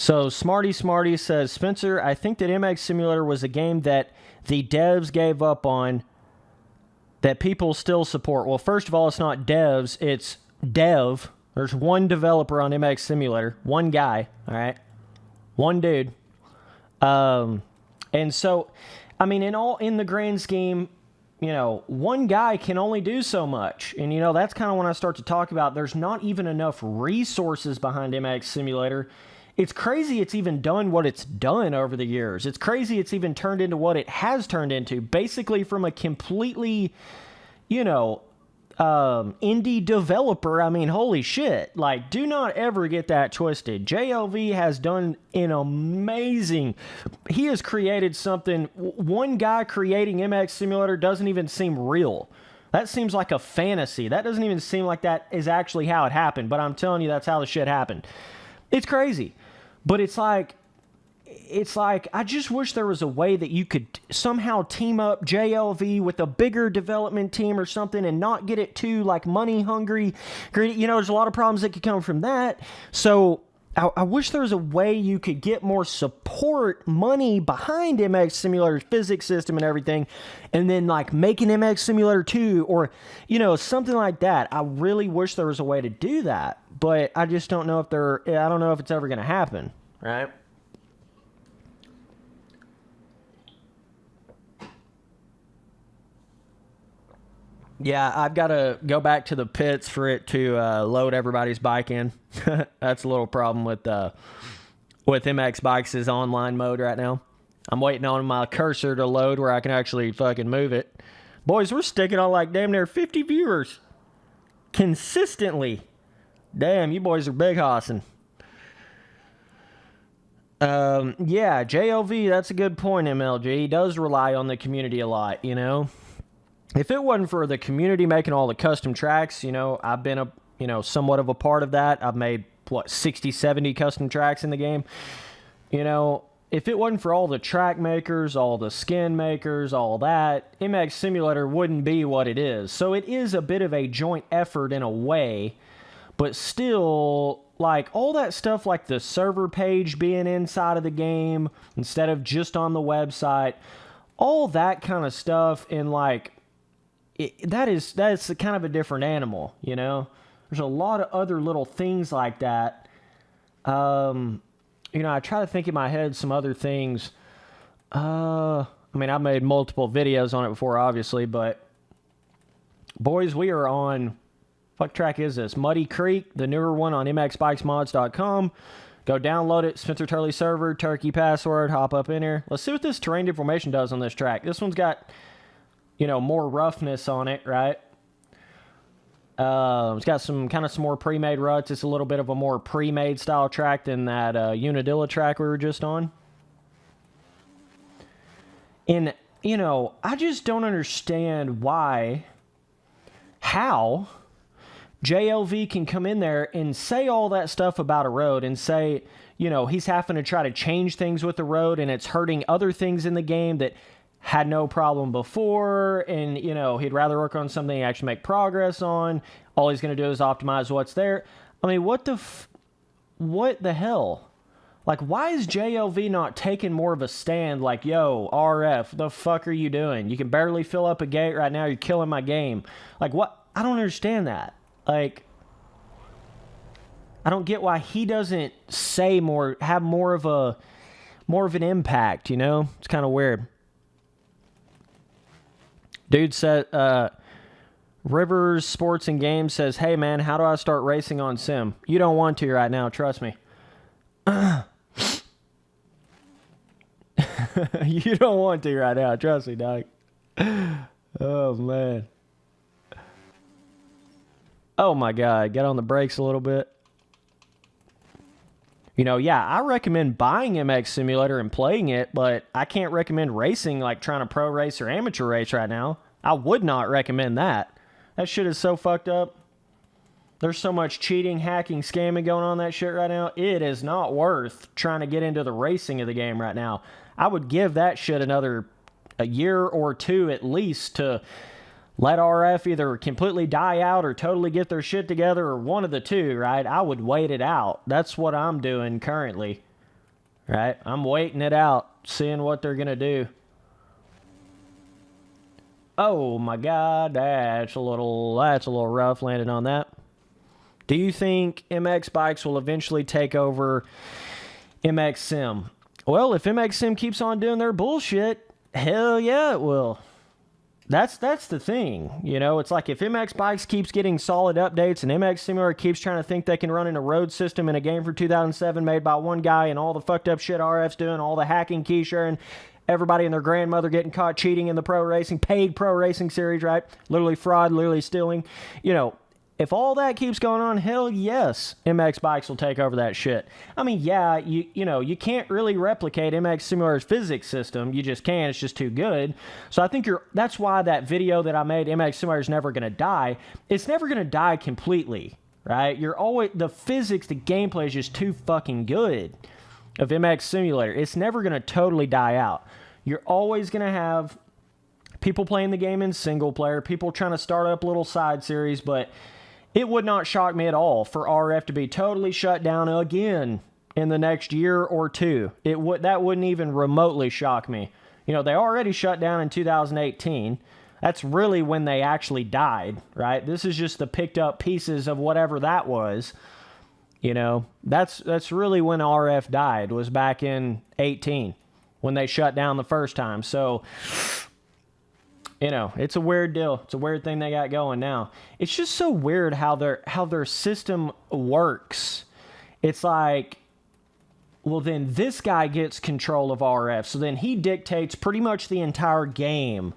So Smarty says, Spencer, I think that MX Simulator was a game that the devs gave up on that people still support. Well, first of all, it's not devs, it's dev. There's one developer on MX Simulator, one guy, all right? One dude. And so, I mean, in the grand scheme, you know, one guy can only do so much. And, you know, that's kind of when I start to talk about there's not even enough resources behind MX Simulator. It's crazy it's even done what it's done over the years. It's crazy it's even turned into what it has turned into. Basically from a completely, you know, indie developer. I mean, holy shit. Like, do not ever get that twisted. JLV has done an amazing... He has created something... One guy creating MX Simulator doesn't even seem real. That seems like a fantasy. That doesn't even seem like that is actually how it happened. But I'm telling you, that's how the shit happened. It's crazy. But it's like, I just wish there was a way that you could somehow team up JLV with a bigger development team or something and not get it too, like, money hungry. You know, there's a lot of problems that could come from that. So I wish there was a way you could get more support money behind MX Simulator's physics system and everything, and then, like, make an MX Simulator 2 or, you know, something like that. I really wish there was a way to do that. But I just don't know if I don't know if it's ever going to happen, right? Yeah, I've got to go back to the pits for it to load everybody's bike in. That's a little problem with MX Bikes' online mode right now. I'm waiting on my cursor to load where I can actually fucking move it. Boys, we're sticking on like damn near 50 viewers consistently. Damn, you boys are big hossing. Yeah, JLV, that's a good point, MLG. He does rely on the community a lot, you know? If it wasn't for the community making all the custom tracks, you know, I've been somewhat of a part of that. I've made, 60, 70 custom tracks in the game. You know, if it wasn't for all the track makers, all the skin makers, all that, MX Simulator wouldn't be what it is. So it is a bit of a joint effort in a way. But still, like, all that stuff, like the server page being inside of the game instead of just on the website, all that kind of stuff, and, like, that's kind of a different animal, you know? There's a lot of other little things like that. You know, I try to think in my head some other things. I mean, I've made multiple videos on it before, obviously, but, boys, we are on... What track is this? Muddy Creek, the newer one on mxbikesmods.com. Go download it. Spencer Turley server, turkey password, hop up in here. Let's see what this terrain deformation does on this track. This one's got, you know, more roughness on it, right? It's got some more pre-made ruts. It's a little bit of a more pre-made style track than that Unadilla track we were just on. And, you know, I just don't understand how... JLV can come in there and say all that stuff about a road and say, you know, he's having to try to change things with the road and it's hurting other things in the game that had no problem before, and, you know, he'd rather work on something he actually make progress on. All he's going to do is optimize what's there. I mean, what the hell? Like, why is JLV not taking more of a stand like, yo, RF, the fuck are you doing? You can barely fill up a gate right now. You're killing my game. Like, what? I don't understand that. Like, I don't get why he doesn't say more, have more of an impact, you know? It's kind of weird. Dude said, Rivers Sports and Games says, hey man, how do I start racing on Sim? You don't want to right now, trust me. You don't want to right now, trust me, dog. Oh, man. Oh my God, get on the brakes a little bit. You know, yeah, I recommend buying MX Simulator and playing it, but I can't recommend racing, like trying to pro race or amateur race right now. I would not recommend that. That shit is so fucked up. There's so much cheating, hacking, scamming going on that shit right now. It is not worth trying to get into the racing of the game right now. I would give that shit a year or two at least to let RF either completely die out or totally get their shit together, or one of the two, right? I would wait it out. That's what I'm doing currently. right? I'm waiting it out, seeing what they're going to do. Oh my God, that's a little rough landing on that. Do you think MX bikes will eventually take over MX Sim? Well, if MX Sim keeps on doing their bullshit, hell yeah, it will. That's the thing, you know. It's like if MX Bikes keeps getting solid updates and MX Simulator keeps trying to think they can run in a road system in a game for 2007 made by one guy and all the fucked up shit RF's doing, all the hacking, key sharing, everybody and their grandmother getting caught cheating in the paid pro racing series, right? Literally fraud, literally stealing. You know, if all that keeps going on, hell yes, MX Bikes will take over that shit. I mean, yeah, you know, you can't really replicate MX Simulator's physics system. You just can't. It's just too good. So I think that's why that video that I made, MX Simulator's never going to die. It's never going to die completely, right? The physics, the gameplay is just too fucking good of MX Simulator. It's never going to totally die out. You're always going to have people playing the game in single player, people trying to start up little side series, but it would not shock me at all for RF to be totally shut down again in the next year or two. That wouldn't even remotely shock me. You know, they already shut down in 2018. That's really when they actually died, right? This is just the picked up pieces of whatever that was. You know, that's really when RF died, was back in 18 when they shut down the first time. So, you know, it's a weird deal. It's a weird thing they got going now. It's just so weird how their system works. It's like, well, then this guy gets control of RF, so then he dictates pretty much the entire game.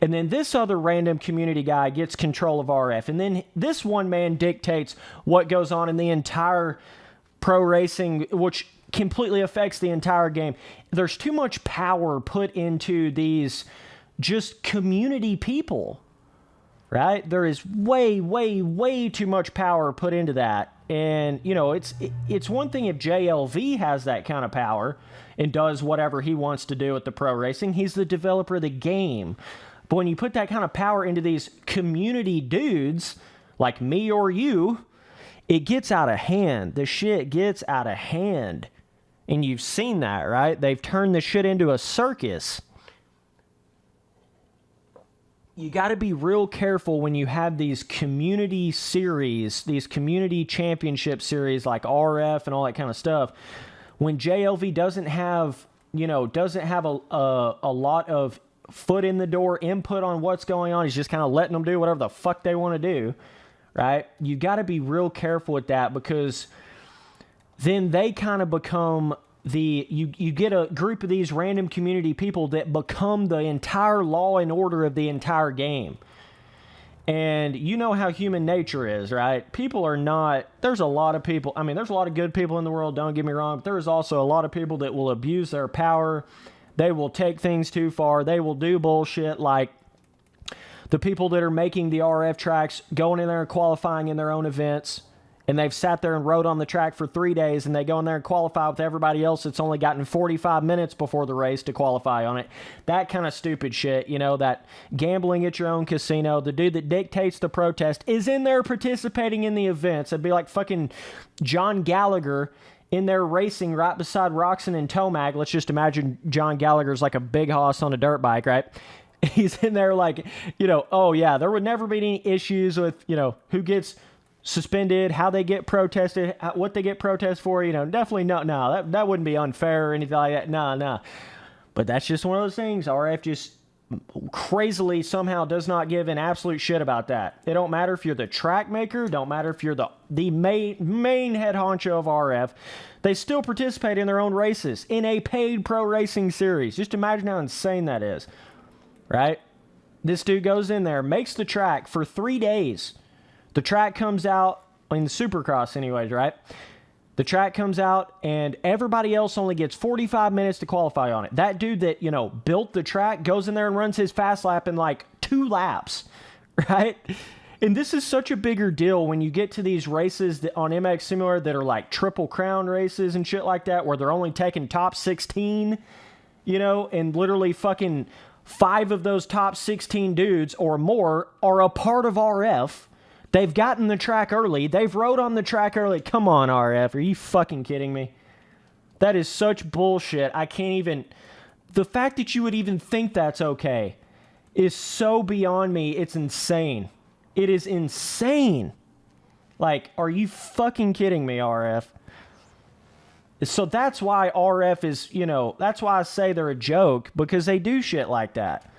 And then this other random community guy gets control of RF. And then this one man dictates what goes on in the entire pro racing, which completely affects the entire game. There's too much power put into these just community people, right? There is way, way, way too much power put into that. And, you know, it's one thing if JLV has that kind of power and does whatever he wants to do with the pro racing. He's the developer of the game. But when you put that kind of power into these community dudes like me or you, it gets out of hand. The shit gets out of hand. And you've seen that, right? They've turned the shit into a circus. You got to be real careful when you have these community series, these community championship series like RF and all that kind of stuff. When JLV doesn't have a lot of foot in the door input on what's going on, he's just kind of letting them do whatever the fuck they want to do, right? You got to be real careful with that, because then they kind of become you get a group of these random community people that become the entire law and order of the entire game. And you know how human nature is, right? People are not, there's a lot of people, I mean, there's a lot of good people in the world, don't get me wrong, but there's also a lot of people that will abuse their power. They will take things too far. They will do bullshit like the people that are making the RF tracks, going in there and qualifying in their own events. And they've sat there and rode on the track for 3 days, and they go in there and qualify with everybody else that's only gotten 45 minutes before the race to qualify on it. That kind of stupid shit, you know, that gambling at your own casino. The dude that dictates the protest is in there participating in the events. It'd be like fucking John Gallagher in there racing right beside Roxon and Tomac. Let's just imagine John Gallagher's like a big hoss on a dirt bike, right? He's in there like, you know, oh yeah, there would never be any issues with, you know, who gets suspended, how they get protested, what they get protested for, you know, definitely no, that wouldn't be unfair or anything like that, no. But that's just one of those things. RF just crazily somehow does not give an absolute shit about that. It don't matter if you're the track maker, don't matter if you're the main head honcho of RF, they still participate in their own races in a paid pro racing series. Just imagine how insane that is, right? This dude goes in there, makes the track for 3 days. The track comes out, in the Supercross anyways, right? The track comes out, and everybody else only gets 45 minutes to qualify on it. That dude that, you know, built the track goes in there and runs his fast lap in like 2 laps, right? And this is such a bigger deal when you get to these races on MX Simulator that are like Triple Crown races and shit like that, where they're only taking top 16, you know, and literally fucking 5 of those top 16 dudes or more are a part of RF. They've gotten the track early. They've rode on the track early. Come on, RF. Are you fucking kidding me? That is such bullshit. I can't even... The fact that you would even think that's okay is so beyond me. It's insane. It is insane. Like, are you fucking kidding me, RF? So that's why RF is, you know, that's why I say they're a joke, because they do shit like that.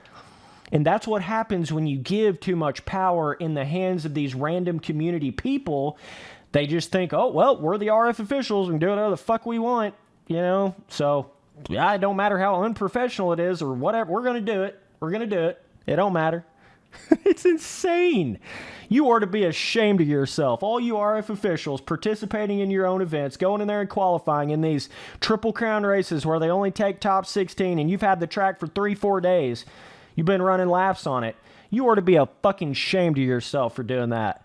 And that's what happens when you give too much power in the hands of these random community people. They just think, oh, well, we're the RF officials. We can do whatever the fuck we want, you know? So, yeah, it don't matter how unprofessional it is or whatever. We're going to do it. We're going to do it. It don't matter. It's insane. You are to be ashamed of yourself. All you RF officials participating in your own events, going in there and qualifying in these Triple Crown races where they only take top 16 and you've had the track for 3-4 days. You've been running laps on it. You are to be a fucking ashamed of yourself for doing that.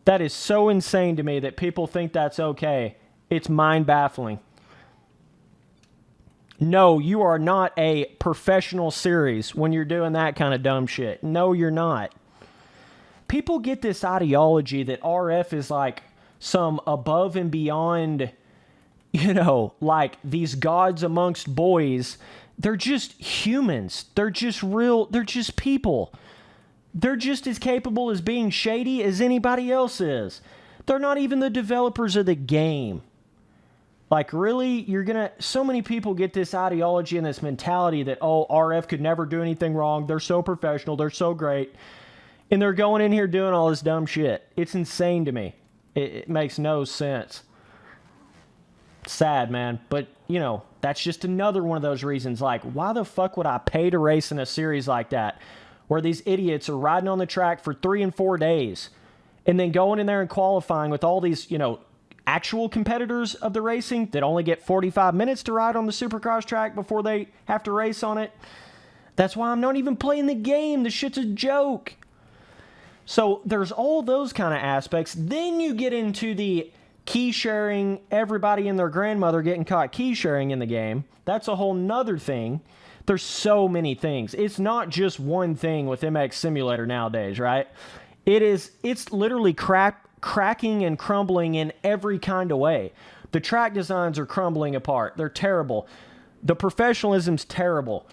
That is so insane to me that people think that's okay. It's mind-baffling. No, you are not a professional series when you're doing that kind of dumb shit. No, you're not. People get this ideology that RF is like some above and beyond, you know, like these gods amongst boys. They're just humans. They're just real. They're just people. They're just as capable as being shady as anybody else is. They're not even the developers of the game. Like, really, you're going to... So many people get this ideology and this mentality that, oh, RF could never do anything wrong. They're so professional. They're so great. And they're going in here doing all this dumb shit. It's insane to me. It makes no sense. Sad, man. But, you know, that's just another one of those reasons. Like, why the fuck would I pay to race in a series like that? Where these idiots are riding on the track for 3 and 4 days. And then going in there and qualifying with all these, you know... actual competitors of the racing that only get 45 minutes to ride on the Supercross track before they have to race on it. That's why I'm not even playing the game. The shit's a joke. So there's all those kind of aspects. Then you get into the key sharing, everybody and their grandmother getting caught key sharing in the game. That's a whole nother thing. There's so many things. It's not just one thing with MX Simulator nowadays, right? It's literally cracking and crumbling in every kind of way. The track designs are crumbling apart. They're terrible. The professionalism's terrible.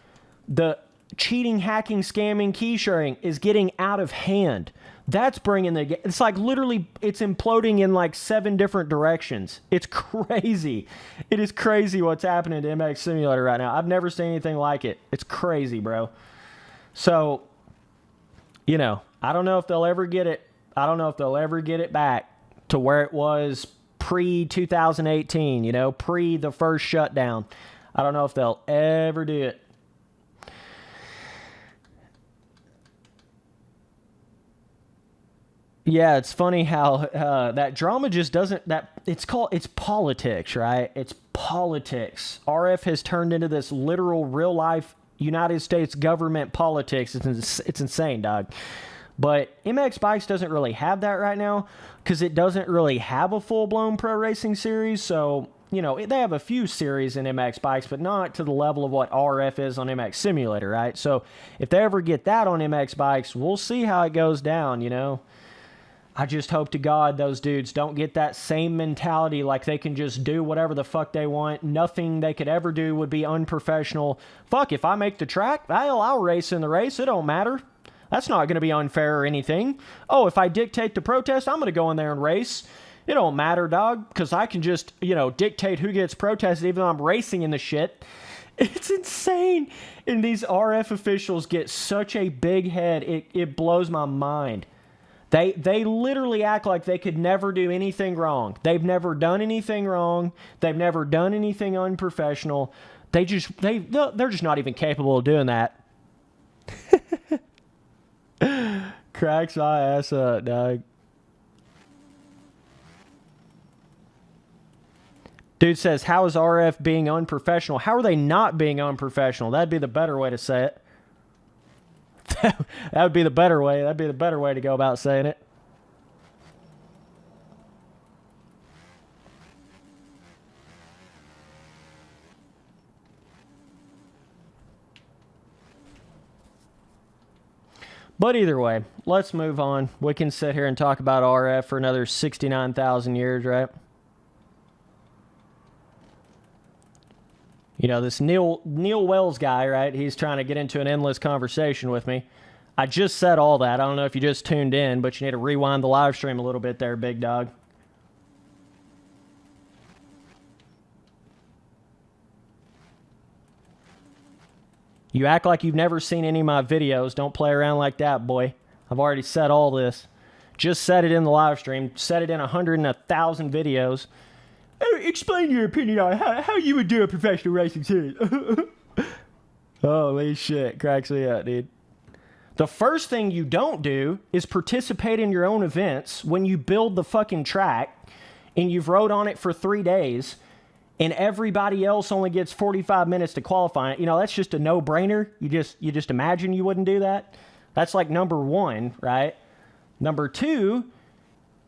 The cheating, hacking, scamming, key sharing is getting out of hand. That's bringing the... It's like literally, it's imploding in like 7 different directions. It's crazy. It is crazy what's happening to MX Simulator right now. I've never seen anything like it. It's crazy, bro. So, you know, I don't know if they'll ever get it. I don't know if they'll ever get it back to where it was pre-2018, you know, pre the first shutdown. I don't know if they'll ever do it. Yeah, it's funny how that drama just doesn't... It's politics, right? It's politics. RF has turned into this literal real-life United States government politics. It's insane, dog. But MX Bikes doesn't really have that right now because it doesn't really have a full-blown pro racing series. So, you know, they have a few series in MX Bikes, but not to the level of what RF is on MX Simulator, right? So if they ever get that on MX Bikes, we'll see how it goes down, you know? I just hope to God those dudes don't get that same mentality like they can just do whatever the fuck they want. Nothing they could ever do would be unprofessional. Fuck, if I make the track, I'll race in the race. It don't matter. That's not going to be unfair or anything. Oh, if I dictate the protest, I'm going to go in there and race. It don't matter, dog, because I can just, you know, dictate who gets protested even though I'm racing in the shit. It's insane. And these RF officials get such a big head, it blows my mind. They literally act like they could never do anything wrong. They've never done anything wrong. They've never done anything unprofessional. They're just not even capable of doing that. Cracks my ass up, dog. Dude says, how is RF being unprofessional? How are they not being unprofessional? That'd be the better way to say it. That would be the better way. That'd be the better way to go about saying it. But either way, let's move on. We can sit here and talk about RF for another 69,000 years, right? this Neil Wells guy, right? He's trying to get into an endless conversation with me. I just said all that. I don't know if you just tuned in, but you need to rewind the live stream a little bit there, big dog. You act like you've never seen any of my videos. Don't play around like that, boy. I've already said all this. Just said it in the live stream. Said it in 100 and 1,000 videos. Explain your opinion on how you would do a professional racing series. Holy shit. Cracks me up, dude. The first thing you don't do is participate in your own events when you build the fucking track and you've rode on it for 3 days and everybody else only gets 45 minutes to qualify. That's just a no-brainer. You just imagine you wouldn't do that. That's like number one, right? Number two,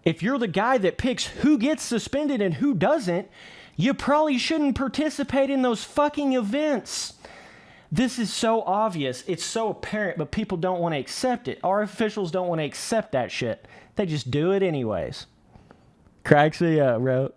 if you're the guy that picks who gets suspended and who doesn't, you probably shouldn't participate in those fucking events. This is so obvious. It's so apparent, but people don't want to accept it. Our officials don't want to accept that shit. They just do it anyways. Cracks me up, bro.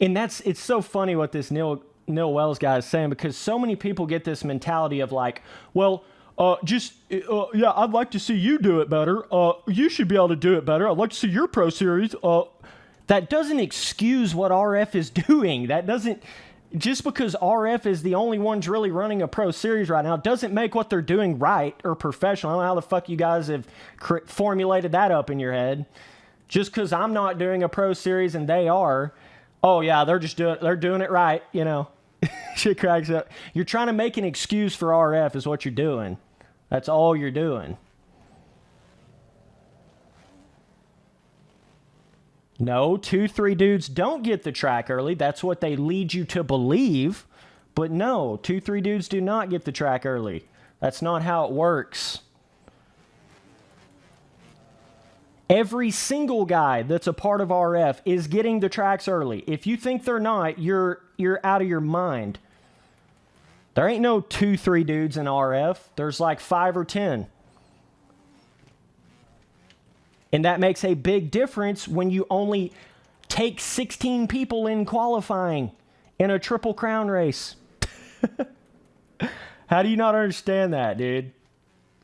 And it's so funny what this Neil Wells guy is saying, because so many people get this mentality of like, well, yeah, I'd like to see you do it better. You should be able to do it better. I'd like to see your pro series. That doesn't excuse what RF is doing. That doesn't, just because RF is the only ones really running a pro series right now, doesn't make what they're doing right or professional. I don't know how the fuck you guys have formulated that up in your head. Just because I'm not doing a pro series and they are, oh yeah, they're doing it right, Shit cracks up. You're trying to make an excuse for RF is what you're doing. That's all you're doing. No, 2-3 dudes don't get the track early. That's what they lead you to believe. But no, 2-3 dudes do not get the track early. That's not how it works. Every single guy that's a part of RF is getting the tracks early. If you think they're not, you're out of your mind. There ain't no 2-3 dudes in RF. There's like 5 or 10. And that makes a big difference when you only take 16 people in qualifying in a Triple Crown race. How do you not understand that, dude?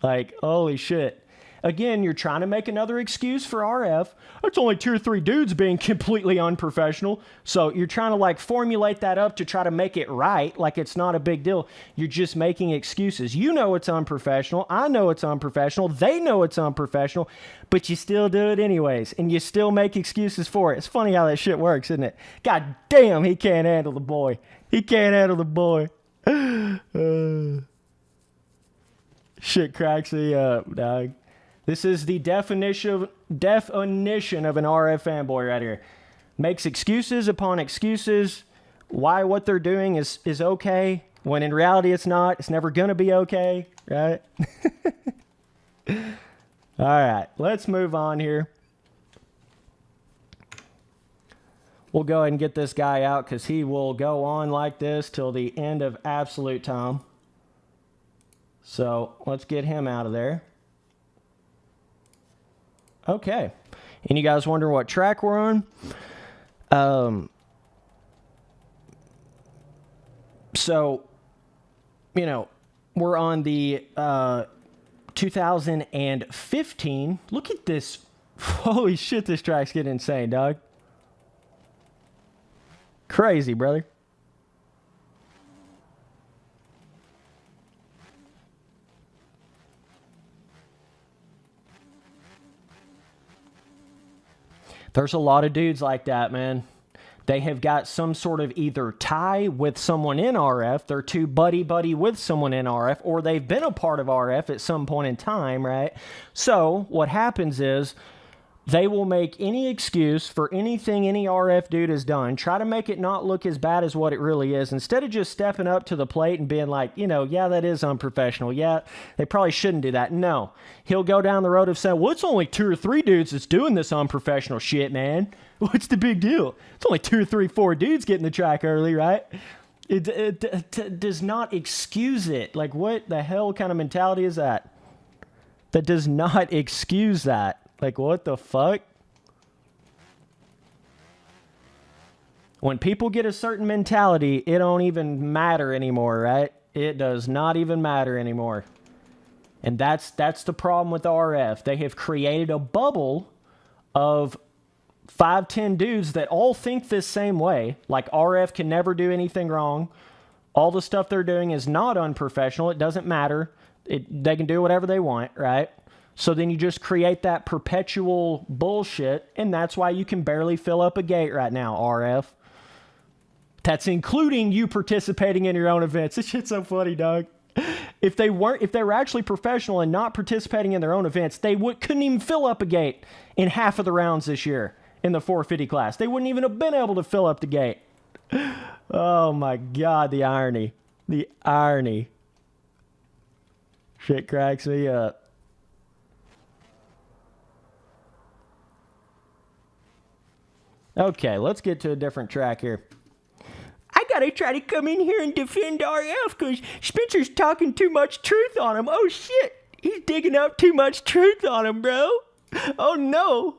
Like, holy shit. Again, you're trying to make another excuse for RF. It's only 2 or 3 dudes being completely unprofessional. So you're trying to like formulate that up to try to make it right, like it's not a big deal. You're just making excuses. You know it's unprofessional. I know it's unprofessional. They know it's unprofessional, but you still do it anyways, and you still make excuses for it. It's funny how that shit works, isn't it? God damn, he can't handle the boy. He can't handle the boy. Shit cracks me up, dog. This is the definition of an RF fanboy right here. Makes excuses upon excuses why what they're doing is okay, when in reality it's not. It's never going to be okay, right? All right, let's move on here. We'll go ahead and get this guy out because he will go on like this till the end of absolute time. So let's get him out of there. Okay. And you guys wondering what track we're on? So, we're on the 2015. Look at this. Holy shit, this track's getting insane, dog. Crazy, brother. There's a lot of dudes like that, man. They have got some sort of either tie with someone in RF, they're too buddy-buddy with someone in RF, or they've been a part of RF at some point in time, right? So what happens is they will make any excuse for anything any RF dude has done, try to make it not look as bad as what it really is, instead of just stepping up to the plate and being like, yeah, that is unprofessional. Yeah, they probably shouldn't do that. No, he'll go down the road of saying, well, it's only 2 or 3 dudes that's doing this unprofessional shit, man. What's the big deal? It's only 2 or 3, 4 dudes getting the track early, right? It does not excuse it. Like, what the hell kind of mentality is that? That does not excuse that. Like, what the fuck? When people get a certain mentality, it don't even matter anymore, right? It does not even matter anymore. And that's the problem with RF. They have created a bubble of 5'10" dudes that all think this same way. Like, RF can never do anything wrong. All the stuff they're doing is not unprofessional. It doesn't matter. They can do whatever they want, right? So then you just create that perpetual bullshit, and that's why you can barely fill up a gate right now, RF. That's including you participating in your own events. This shit's so funny, dog. If they were actually professional and not participating in their own events, they couldn't even fill up a gate in half of the rounds this year in the 450 class. They wouldn't even have been able to fill up the gate. Oh my God, the irony. The irony. Shit cracks me up. Okay, let's get to a different track here. I gotta try to come in here and defend RF because Spencer's talking too much truth on him. Oh shit, he's digging up too much truth on him, bro. Oh no.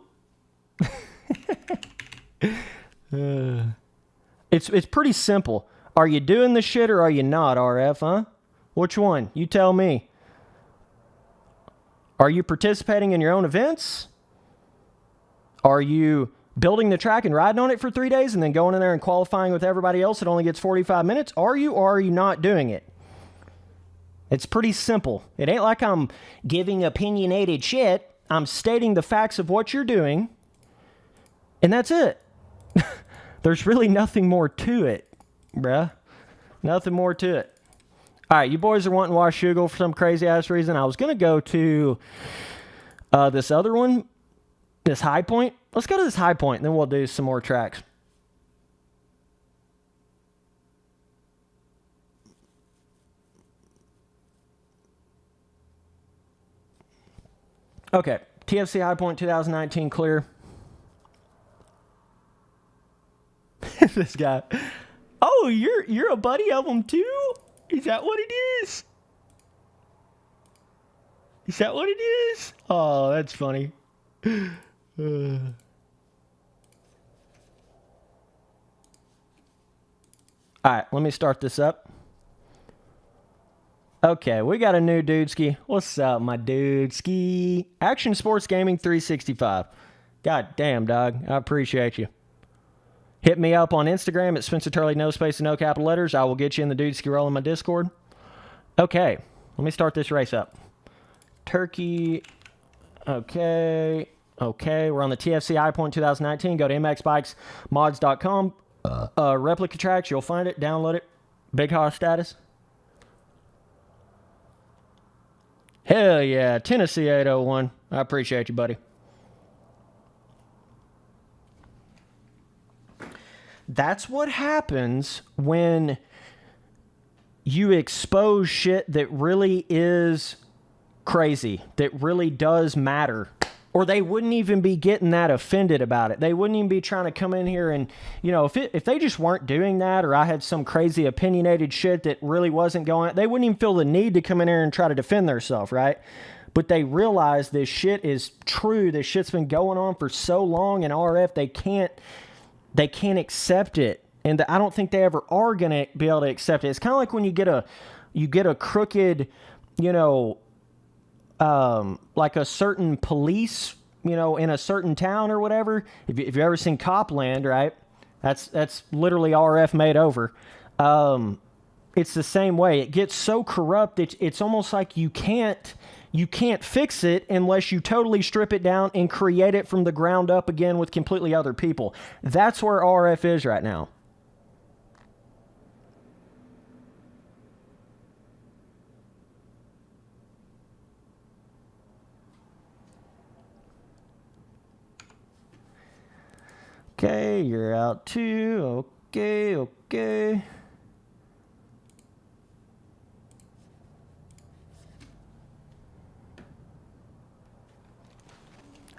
It's pretty simple. Are you doing the shit or are you not, RF, huh? Which one? You tell me. Are you participating in your own events? Are you building the track and riding on it for 3 days and then going in there and qualifying with everybody else that only gets 45 minutes? Are you or are you not doing it? It's pretty simple. It ain't like I'm giving opinionated shit. I'm stating the facts of what you're doing, and that's it. There's really nothing more to it, bruh. Nothing more to it. All right, you boys are wanting Washougal for some crazy-ass reason. I was going to go to this other one, this High Point. Let's go to this High Point, and then we'll do some more tracks. Okay, TFC High Point 2019 clear. This guy. Oh, you're a buddy of them too? Is that what it is? Is that what it is? Oh, that's funny. All right, let me start this up. Okay, we got a new dudeski. What's up, my dudeski? Action Sports Gaming 365. God damn, dog. I appreciate you. Hit me up on Instagram at Spencer Turley, no space and no capital letters. I will get you in the dudeski roll in my Discord. Okay, let me start this race up. Turkey. Okay, we're on the TFC High Point 2019. Go to mxbikesmods.com. Replica tracks, you'll find it. Download it. Big Hoss status. Hell yeah, Tennessee 801. I appreciate you, buddy. That's what happens when you expose shit that really is crazy, that really does matter. Or they wouldn't even be getting that offended about it. They wouldn't even be trying to come in here and, you know, if they just weren't doing that, or I had some crazy opinionated shit that really wasn't going, they wouldn't even feel the need to come in here and try to defend themselves, right? But they realize this shit is true. This shit's been going on for so long in RF, they can't accept it. And I don't think they ever are going to be able to accept it. It's kind of like when you get a crooked, you know, like a certain police, you know, in a certain town or whatever. If you've ever seen Copland, right? That's literally RF made over. It's the same way. It gets so corrupt. It's almost like you can't fix it unless you totally strip it down and create it from the ground up again with completely other people. That's where RF is right now. Okay, you're out too. Okay.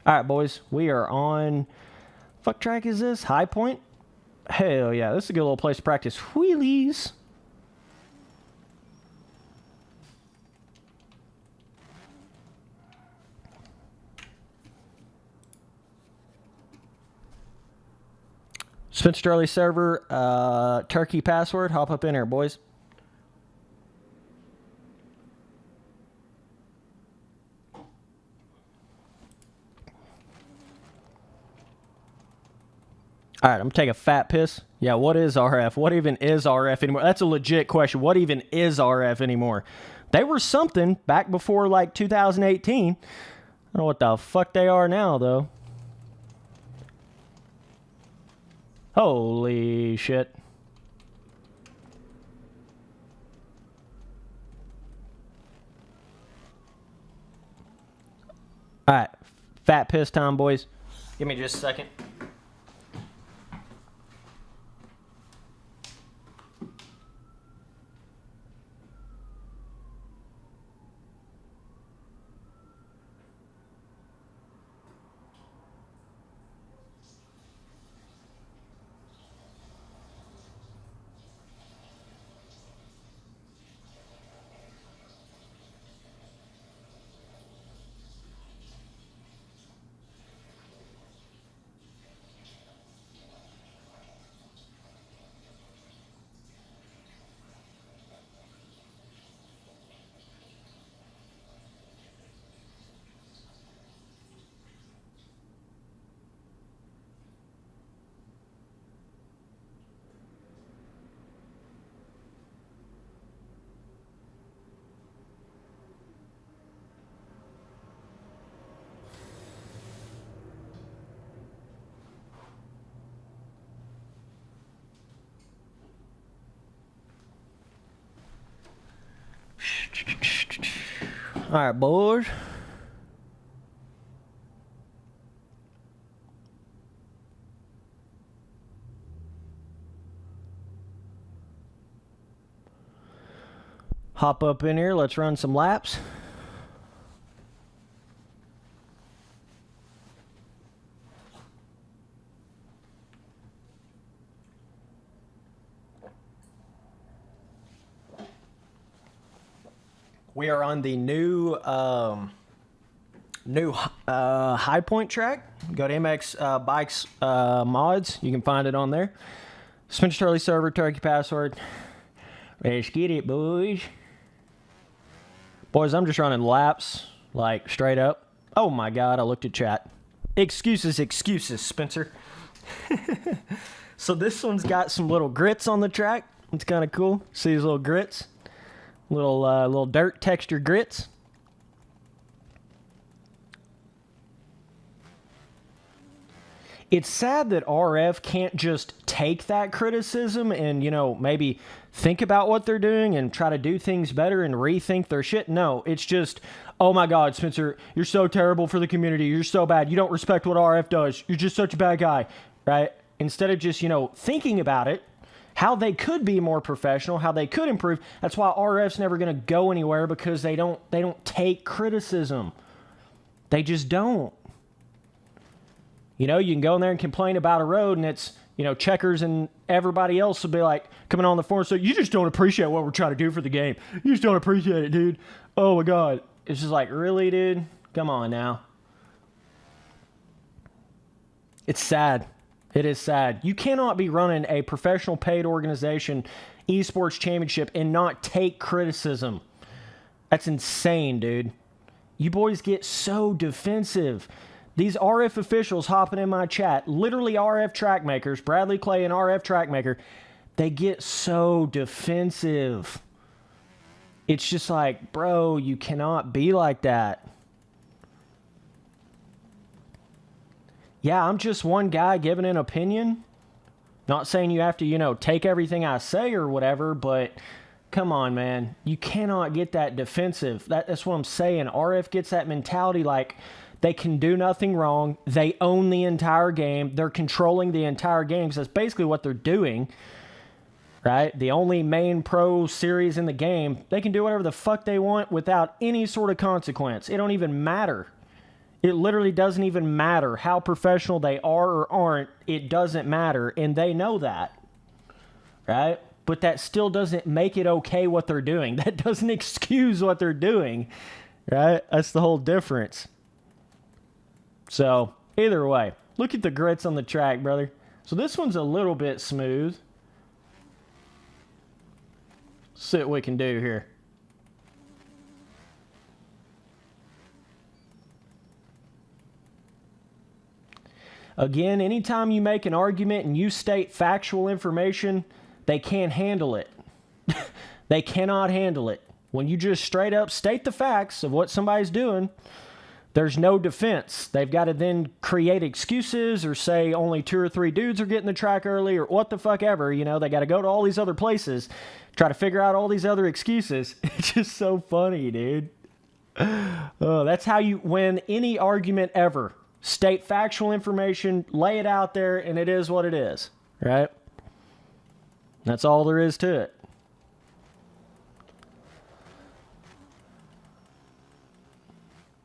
All right, boys, we are on, fuck track is this? High Point? Hell yeah, this is a good little place to practice wheelies. Spencer Turley server, Turkey password. Hop up in here, boys. All right, I'm going to take a fat piss. Yeah, what is RF? What even is RF anymore? That's a legit question. What even is RF anymore? They were something back before, like, 2018. I don't know what the fuck they are now, though. Holy shit. All right, fat piss time, boys. Give me just a second. All right, boys. Hop up in here. Let's run some laps. We are on the new High Point track. Go to MX Bikes Mods. You can find it on there. Spencer Turley server, Turkey password. Let's get it, boys. Boys, I'm just running laps, like, straight up. Oh, my God, I looked at chat. Excuses, Spencer. So this one's got some little grits on the track. It's kind of cool. See these little grits? Little dirt texture grits. It's sad that RF can't just take that criticism and, you know, maybe think about what they're doing and try to do things better and rethink their shit. No, it's just, oh my God, Spencer, you're so terrible for the community. You're so bad. You don't respect what RF does. You're just such a bad guy, right? Instead of just, you know, thinking about it, how they could be more professional, how they could improve. That's why RF's never going to go anywhere, because they don't take criticism. They just don't. You know, you can go in there and complain about a road, and it's, you know, Checkers and everybody else will be like coming on the forum. So you just don't appreciate what we're trying to do for the game. You just don't appreciate it, dude. Oh my God. It's just like, really, dude? Come on now. It's sad. It is sad. You cannot be running a professional paid organization, esports championship, and not take criticism. That's insane, dude. You boys get so defensive. These RF officials hopping in my chat, literally RF track makers, Bradley Clay and RF track maker, they get so defensive. It's just like, bro, you cannot be like that. Yeah, I'm just one guy giving an opinion. Not saying you have to, you know, take everything I say or whatever, but come on, man. You cannot get that defensive. That's what I'm saying. RF gets that mentality like they can do nothing wrong. They own the entire game. They're controlling the entire game. So that's basically what they're doing, right? The only main pro series in the game. They can do whatever the fuck they want without any sort of consequence. It don't even matter. It literally doesn't even matter how professional they are or aren't. It doesn't matter, and they know that, right? But that still doesn't make it okay what they're doing. That doesn't excuse what they're doing, right? That's the whole difference. So, either way, look at the grits on the track, brother. So this one's a little bit smooth. See what we can do here. Again, anytime you make an argument and you state factual information, they can't handle it. They cannot handle it. When you just straight up state the facts of what somebody's doing, there's no defense. They've got to then create excuses or say only 2 or 3 dudes are getting the track early or what the fuck ever. You know, they got to go to all these other places, try to figure out all these other excuses. It's just so funny, dude. Oh, that's how you win any argument ever. State factual information, lay it out there, and it is what it is, right? That's all there is to it.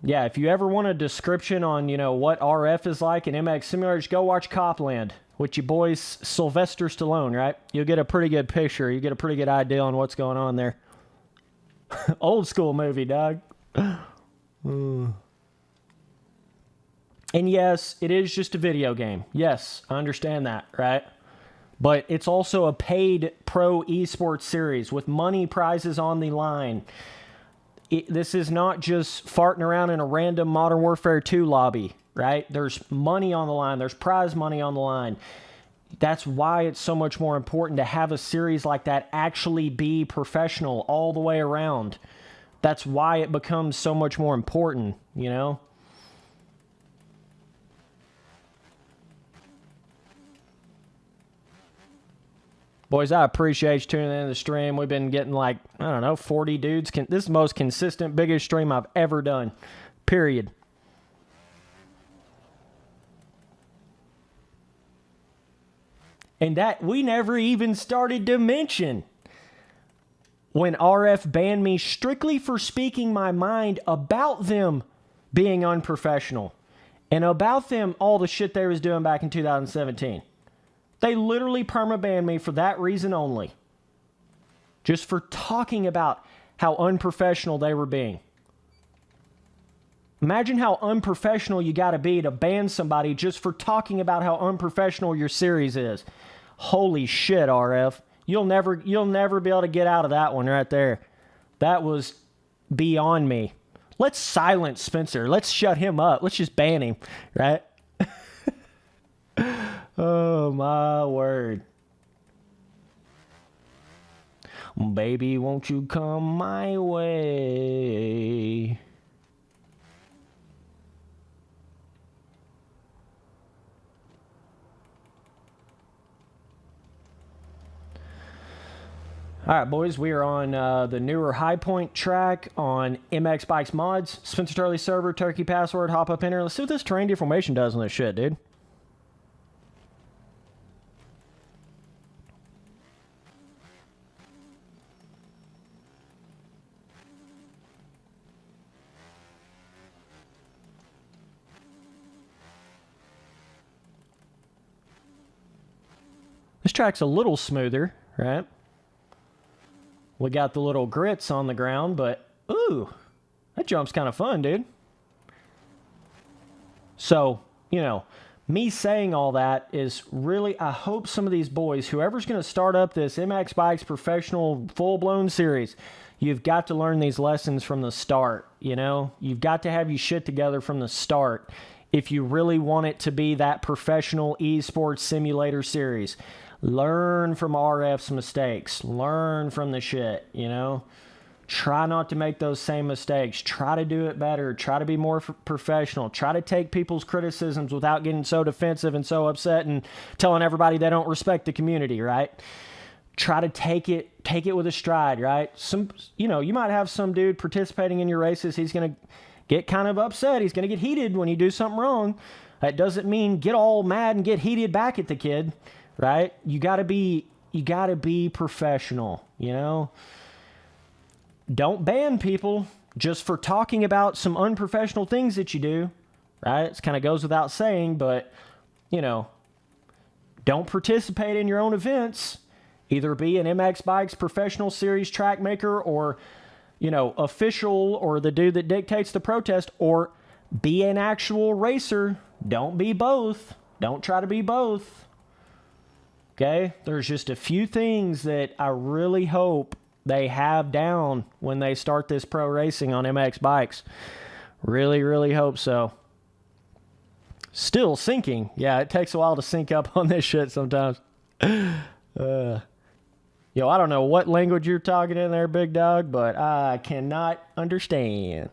Yeah, if you ever want a description on, you know, what RF is like in MX Simulator, just go watch Copland with your boys Sylvester Stallone, right? You'll get a pretty good picture. You get a pretty good idea on what's going on there. Old school movie, dog. And yes, it is just a video game. Yes, I understand that, right? But it's also a paid pro esports series with money prizes on the line. This is not just farting around in a random Modern Warfare 2 lobby, right? There's money on the line. There's prize money on the line. That's why it's so much more important to have a series like that actually be professional all the way around. That's why it becomes so much more important, you know? Boys, I appreciate you tuning in to the stream. We've been getting like, I don't know, 40 dudes. This is the most consistent, biggest stream I've ever done. Period. And that we never even started to mention when RF banned me strictly for speaking my mind about them being unprofessional and about them all the shit they was doing back in 2017. They literally perma-banned me for that reason only. Just for talking about how unprofessional they were being. Imagine how unprofessional you got to be to ban somebody just for talking about how unprofessional your series is. Holy shit, RF. You'll never be able to get out of that one right there. That was beyond me. Let's silence Spencer. Let's shut him up. Let's just ban him, right? Oh, my word. Baby, won't you come my way? All right, boys, we are on the newer High Point track on MX Bikes Mods. Spencer Turley server, turkey password, hop up in here. Let's see what this terrain deformation does on this shit, dude. This track's a little smoother, right? We got the little grits on the ground, but ooh, that jump's kind of fun, dude. So, you know, me saying all that is really, I hope some of these boys, whoever's going to start up this MX Bikes professional full-blown series, you've got to learn these lessons from the start, you know? You've got to have your shit together from the start if you really want it to be that professional esports simulator series. Learn from RF's mistakes. Learn from the shit, you know? Try not to make those same mistakes. Try to do it better. Try to be more professional. Try to take people's criticisms without getting so defensive and so upset and telling everybody they don't respect the community, right? Try to take it with a stride, right? You know, you might have some dude participating in your races. He's going to get kind of upset. He's going to get heated when you do something wrong. That doesn't mean get all mad and get heated back at the kid. Right? You gotta be professional, you know? Don't ban people just for talking about some unprofessional things that you do, right? It kind of goes without saying, but, you know, don't participate in your own events. Either be an MX Bikes professional series track maker or, you know, official or the dude that dictates the protest, or be an actual racer. Don't be both. Don't try to be both. Okay? There's just a few things that I really hope they have down when they start this pro racing on MX bikes. Really, really hope so. Still sinking. Yeah, it takes a while to sync up on this shit sometimes. Yo, I don't know what language you're talking in there, big dog, but I cannot understand.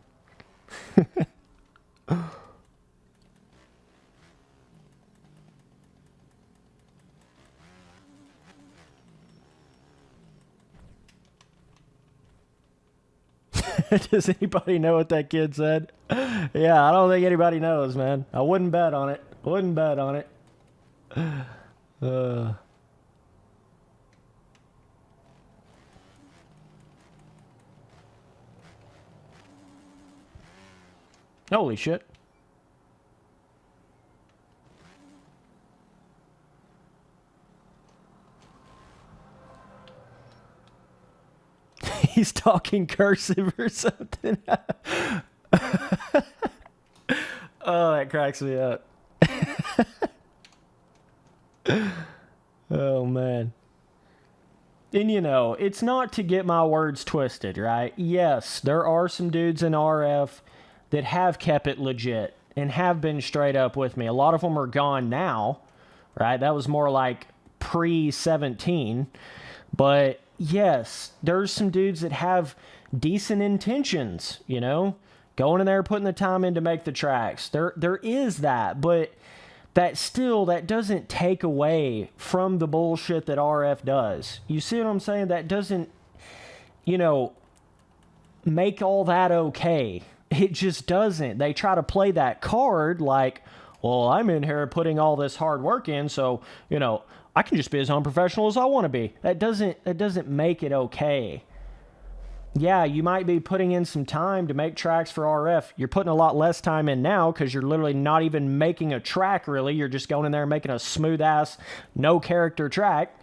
Does anybody know what that kid said? Yeah, I don't think anybody knows, man. I wouldn't bet on it. Wouldn't bet on it. Holy shit. He's talking cursive or something. Oh, that cracks me up. Oh, man. And you know, it's not to get my words twisted, right? Yes, there are some dudes in RF that have kept it legit and have been straight up with me. A lot of them are gone now, right? That was more like pre-17. But yes, there's some dudes that have decent intentions, you know? Going in there, putting the time in to make the tracks. There is that, but that doesn't take away from the bullshit that RF does. You see what I'm saying? That doesn't, you know, make all that okay. It just doesn't. They try to play that card like, well, I'm in here putting all this hard work in, so, you know, I can just be as unprofessional as I want to be. That doesn't make it okay. Yeah, you might be putting in some time to make tracks for RF. You're putting a lot less time in now because you're literally not even making a track, really. You're just going in there and making a smooth-ass, no-character track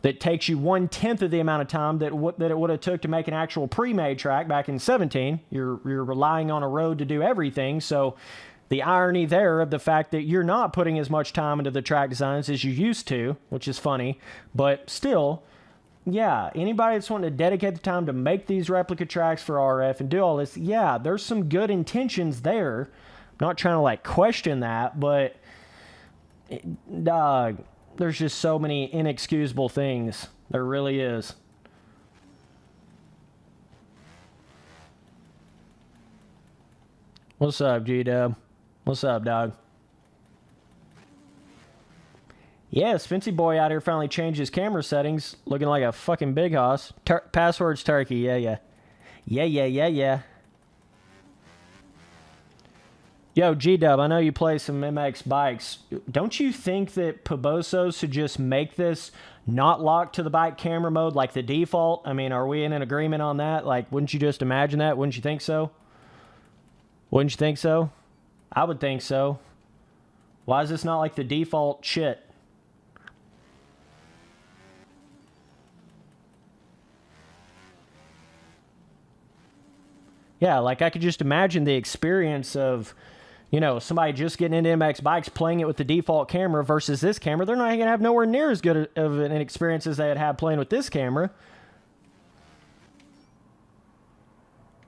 that takes you 1/10 of the amount of time that it would have took to make an actual pre-made track back in 17. You're relying on a road to do everything, so the irony there of the fact that you're not putting as much time into the track designs as you used to, which is funny, but still... Yeah, anybody that's wanting to dedicate the time to make these replica tracks for RF and do all this, yeah, there's some good intentions there. I'm not trying to, like, question that, but, dog, there's just so many inexcusable things. There really is. What's up, G-Dub? What's up, dog? Yeah, Spency boy out here finally changed his camera settings, looking like a fucking big hoss. Password's turkey, yeah. Yeah. Yo, G-Dub, I know you play some MX bikes. Don't you think that Poboso should just make this not locked to the bike camera mode like the default? I mean, are we in an agreement on that? Like, wouldn't you just imagine that? Wouldn't you think so? Wouldn't you think so? I would think so. Why is this not like the default shit? Yeah, like I could just imagine the experience of, you know, somebody just getting into MX bikes, playing it with the default camera versus this camera. They're not going to have nowhere near as good of an experience as they had playing with this camera.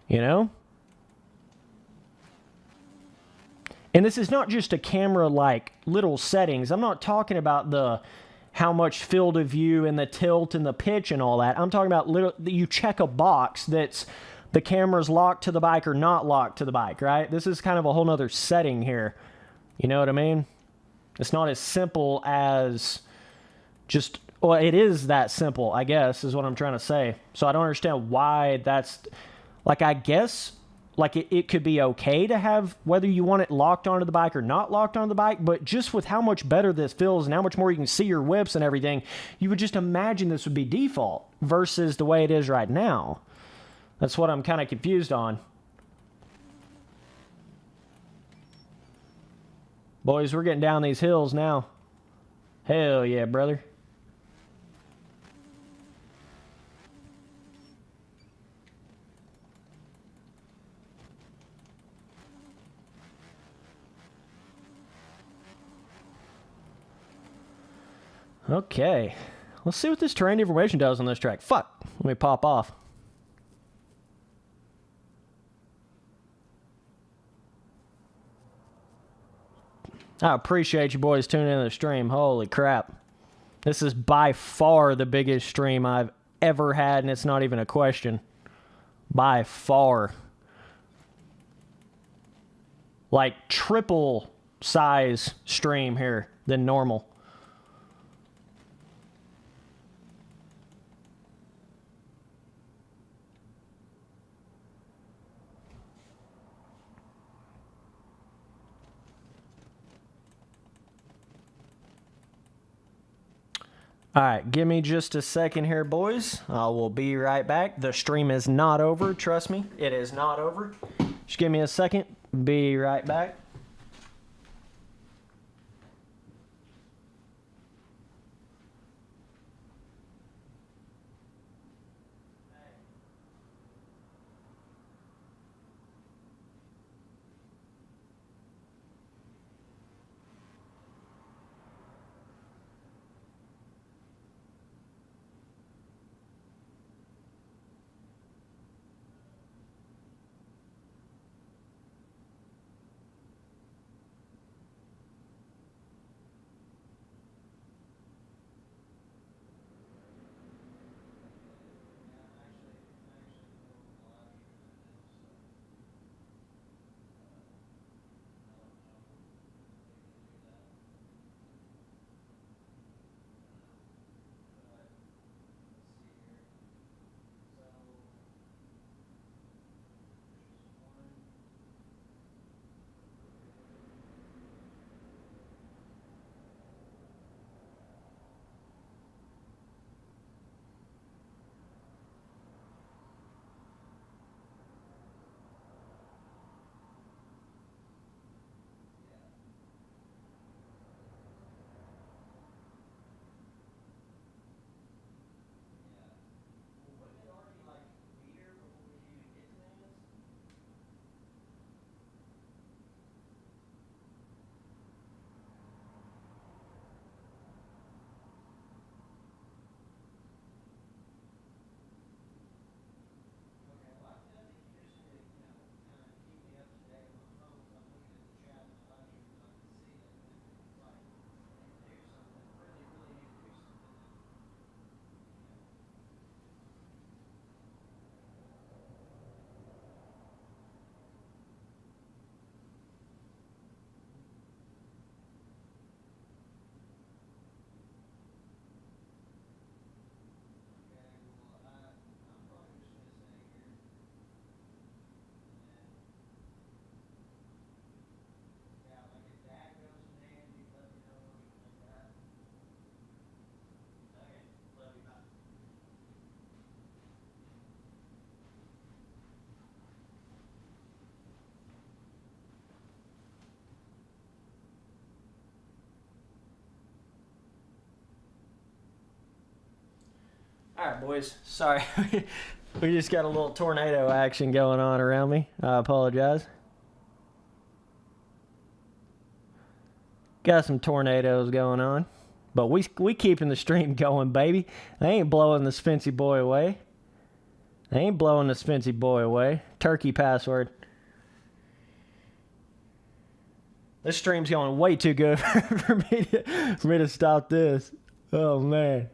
You know? And this is not just a camera like little settings. I'm not talking about the how much field of view and the tilt and the pitch and all that. I'm talking about you check a box that's the camera's locked to the bike or not locked to the bike, right? This is kind of a whole nother setting here. You know what I mean? It's not as simple as just, well, it is that simple, I guess, is what I'm trying to say. So I don't understand why that's, like, I guess, like, it could be okay to have whether you want it locked onto the bike or not locked onto the bike, but just with how much better this feels and how much more you can see your whips and everything, you would just imagine this would be default versus the way it is right now. That's what I'm kind of confused on. Boys, we're getting down these hills now. Hell yeah, brother. Okay. Let's see what this terrain deformation does on this track. Fuck. Let me pop off. I appreciate you boys tuning in to the stream. Holy crap. This is by far the biggest stream I've ever had, and it's not even a question. By far. Like triple size stream here than normal. All right, give me just a second here, boys. I will be right back. The stream is not over. Trust me, it is not over. Just give me a second. Be right back. All right, boys. Sorry. We just got a little tornado action going on around me. I apologize. Got some tornadoes going on. But we keeping the stream going, baby. They ain't blowing the Spency boy away. They ain't blowing the Spency boy away. Turkey password. This stream's going way too good for me to stop this. Oh, man.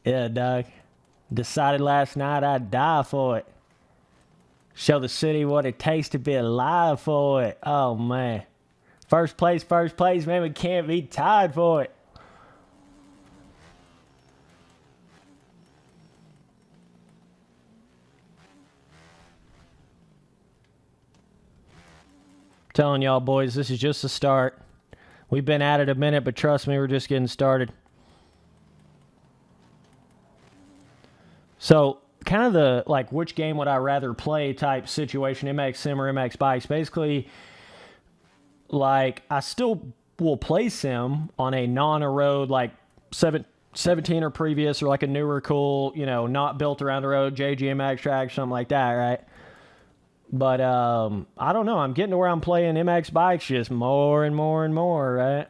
Yeah, dog. Decided last night I'd die for it. Show the city what it takes to be alive for it. Oh, man. First place, man. We can't be tied for it. Telling y'all boys, this is just the start. We've been at it a minute, but trust me, we're just getting started. So, kind of the, like, which game would I rather play type situation, MX Sim or MX Bikes. Basically, like, I still will play Sim on a non-road, like, 17 or previous, or like a newer, cool, you know, not built around the road, JGMX track, something like that, right? But, I don't know. I'm getting to where I'm playing MX Bikes just more and more and more, right?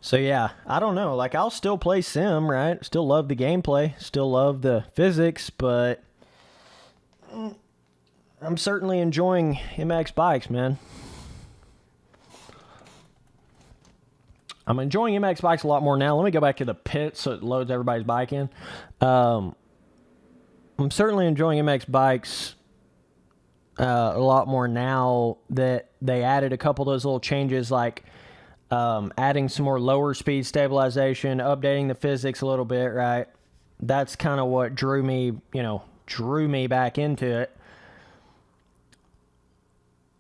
So yeah, I don't know. Like, I'll still play Sim, right? Still love the gameplay, still love the physics, but I'm certainly enjoying MX Bikes, man. I'm enjoying MX Bikes a lot more now. Let me go back to the pit so it loads everybody's bike in. I'm certainly enjoying MX Bikes a lot more now that they added a couple of those little changes, like adding some more lower speed stabilization, updating the physics a little bit, right? That's kind of what drew me back into it.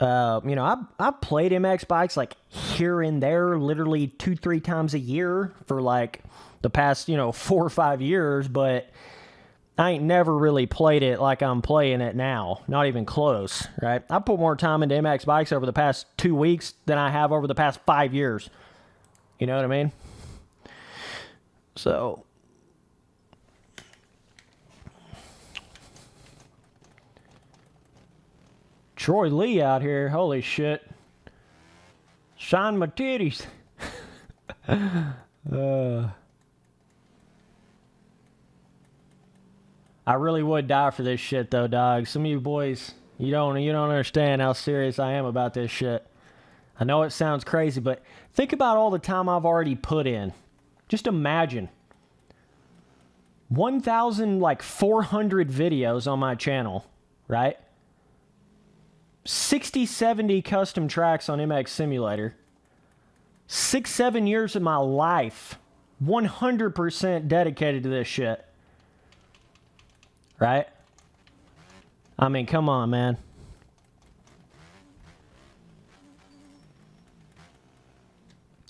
I've played MX Bikes like here and there, literally 2-3 times a year for like the past, 4 or 5 years, but I ain't never really played it like I'm playing it now. Not even close, right? I put more time into MX Bikes over the past 2 weeks than I have over the past 5 years. You know what I mean? So, Troy Lee out here, holy shit. Shine my titties. I really would die for this shit though, dog. Some of you boys, you don't understand how serious I am about this shit. I know it sounds crazy, but think about all the time I've already put in. Just imagine 1,400 videos on my channel, right? 60, 70 custom tracks on MX Simulator. 6-7 years of my life 100% dedicated to this shit. Right? I mean, come on, man.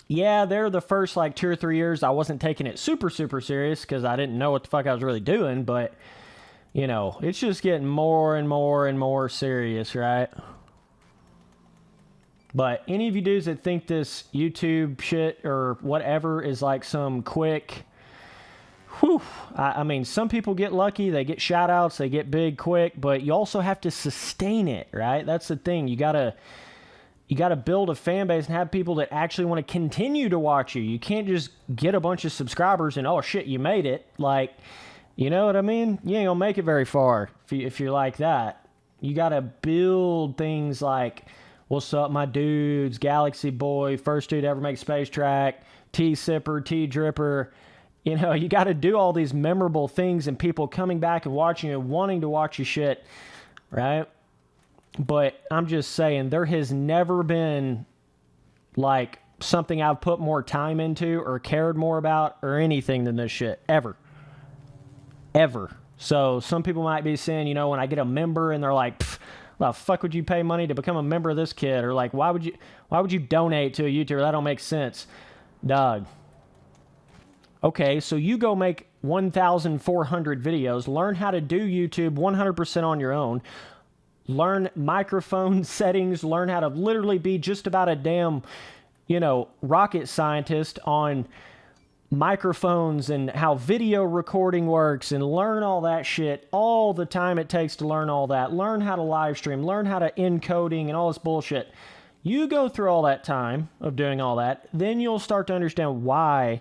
Yeah, there the first like 2 or 3 years I wasn't taking it super serious because I didn't know what the fuck I was really doing, but it's just getting more and more and more serious, right? But any of you dudes that think this YouTube shit or whatever is like some quick, I mean, some people get lucky, they get shout outs, they get big quick, but you also have to sustain it, right? That's the thing. You gotta build a fan base and have people that actually want to continue to watch you. You can't just get a bunch of subscribers and, oh shit, you made it. Like, you know what I mean? You ain't gonna make it very far if you're like that. You gotta build things like, what's up, my dudes, Galaxy Boy, first dude to ever make Space Track, T-Sipper, T-Dripper. You got to do all these memorable things and people coming back and watching you, wanting to watch your shit, right? But I'm just saying, there has never been, like, something I've put more time into or cared more about or anything than this shit, ever. Ever. So some people might be saying, when I get a member and they're like, why the fuck would you pay money to become a member of this kid? Or like, why would you donate to a YouTuber? That don't make sense. Dog. Okay, so you go make 1,400 videos, learn how to do YouTube 100% on your own, learn microphone settings, learn how to literally be just about a damn, rocket scientist on microphones and how video recording works, and learn all that shit, all the time it takes to learn all that, learn how to live stream, learn how to encoding and all this bullshit. You go through all that time of doing all that, then you'll start to understand why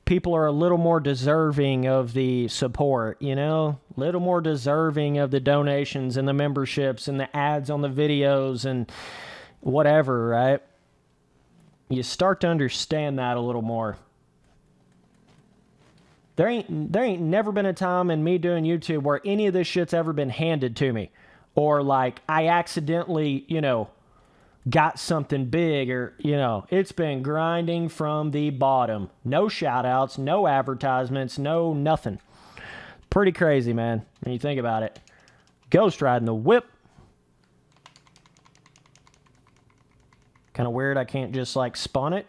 people are a little more deserving of the support, a little more deserving of the donations and the memberships and the ads on the videos and whatever, right? You start to understand that a little more. There ain't never been a time in me doing YouTube where any of this shit's ever been handed to me. Or like I accidentally, got something big or, it's been grinding from the bottom. No shout outs, no advertisements, no nothing. Pretty crazy, man, when you think about it. Ghost riding the whip. Kind of weird I can't just like spawn it.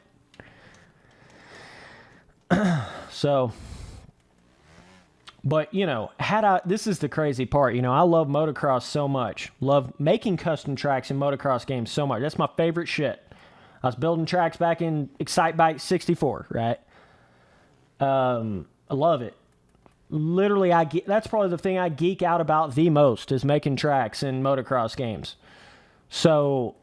So, but this is the crazy part. I love motocross so much. Love making custom tracks in motocross games so much. That's my favorite shit. I was building tracks back in Excitebike 64, right? I love it. Literally, that's probably the thing I geek out about the most is making tracks in motocross games. So,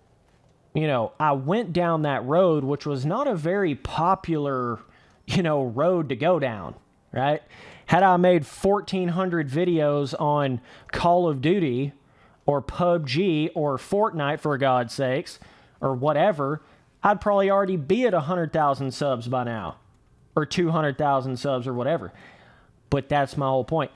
I went down that road, which was not a very popular, road to go down, right? Had I made 1,400 videos on Call of Duty or PUBG or Fortnite, for God's sakes, or whatever, I'd probably already be at 100,000 subs by now, or 200,000 subs or whatever. But that's my whole point.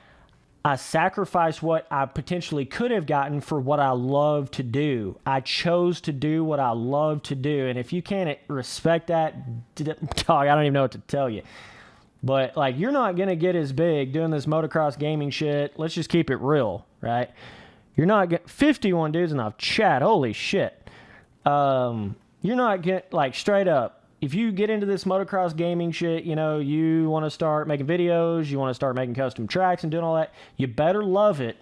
I sacrificed what I potentially could have gotten for what I love to do. I chose to do what I love to do. And if you can't respect that, dog, I don't even know what to tell you. But, like, you're not going to get as big doing this motocross gaming shit. Let's just keep it real, right? You're not getting 51 dudes in the chat. Holy shit. You're not getting, like, straight up. If you get into this motocross gaming shit, you want to start making videos, you want to start making custom tracks and doing all that, you better love it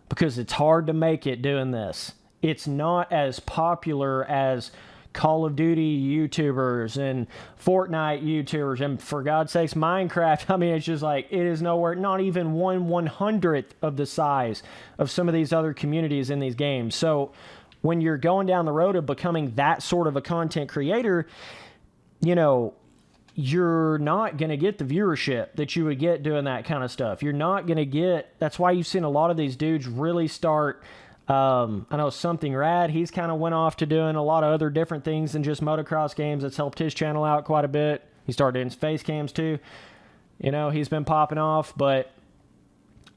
because it's hard to make it doing this. It's not as popular as Call of Duty YouTubers and Fortnite YouTubers and, for God's sakes, Minecraft. I mean, it's just like, it is nowhere, not even 1/100th of the size of some of these other communities in these games. So when you're going down the road of becoming that sort of a content creator, you're not going to get the viewership that you would get doing that kind of stuff. You're not going to get, that's why you've seen a lot of these dudes really start, I know Something Rad, he's kind of went off to doing a lot of other different things than just motocross games. That's helped his channel out quite a bit. He started doing face cams too. He's been popping off, but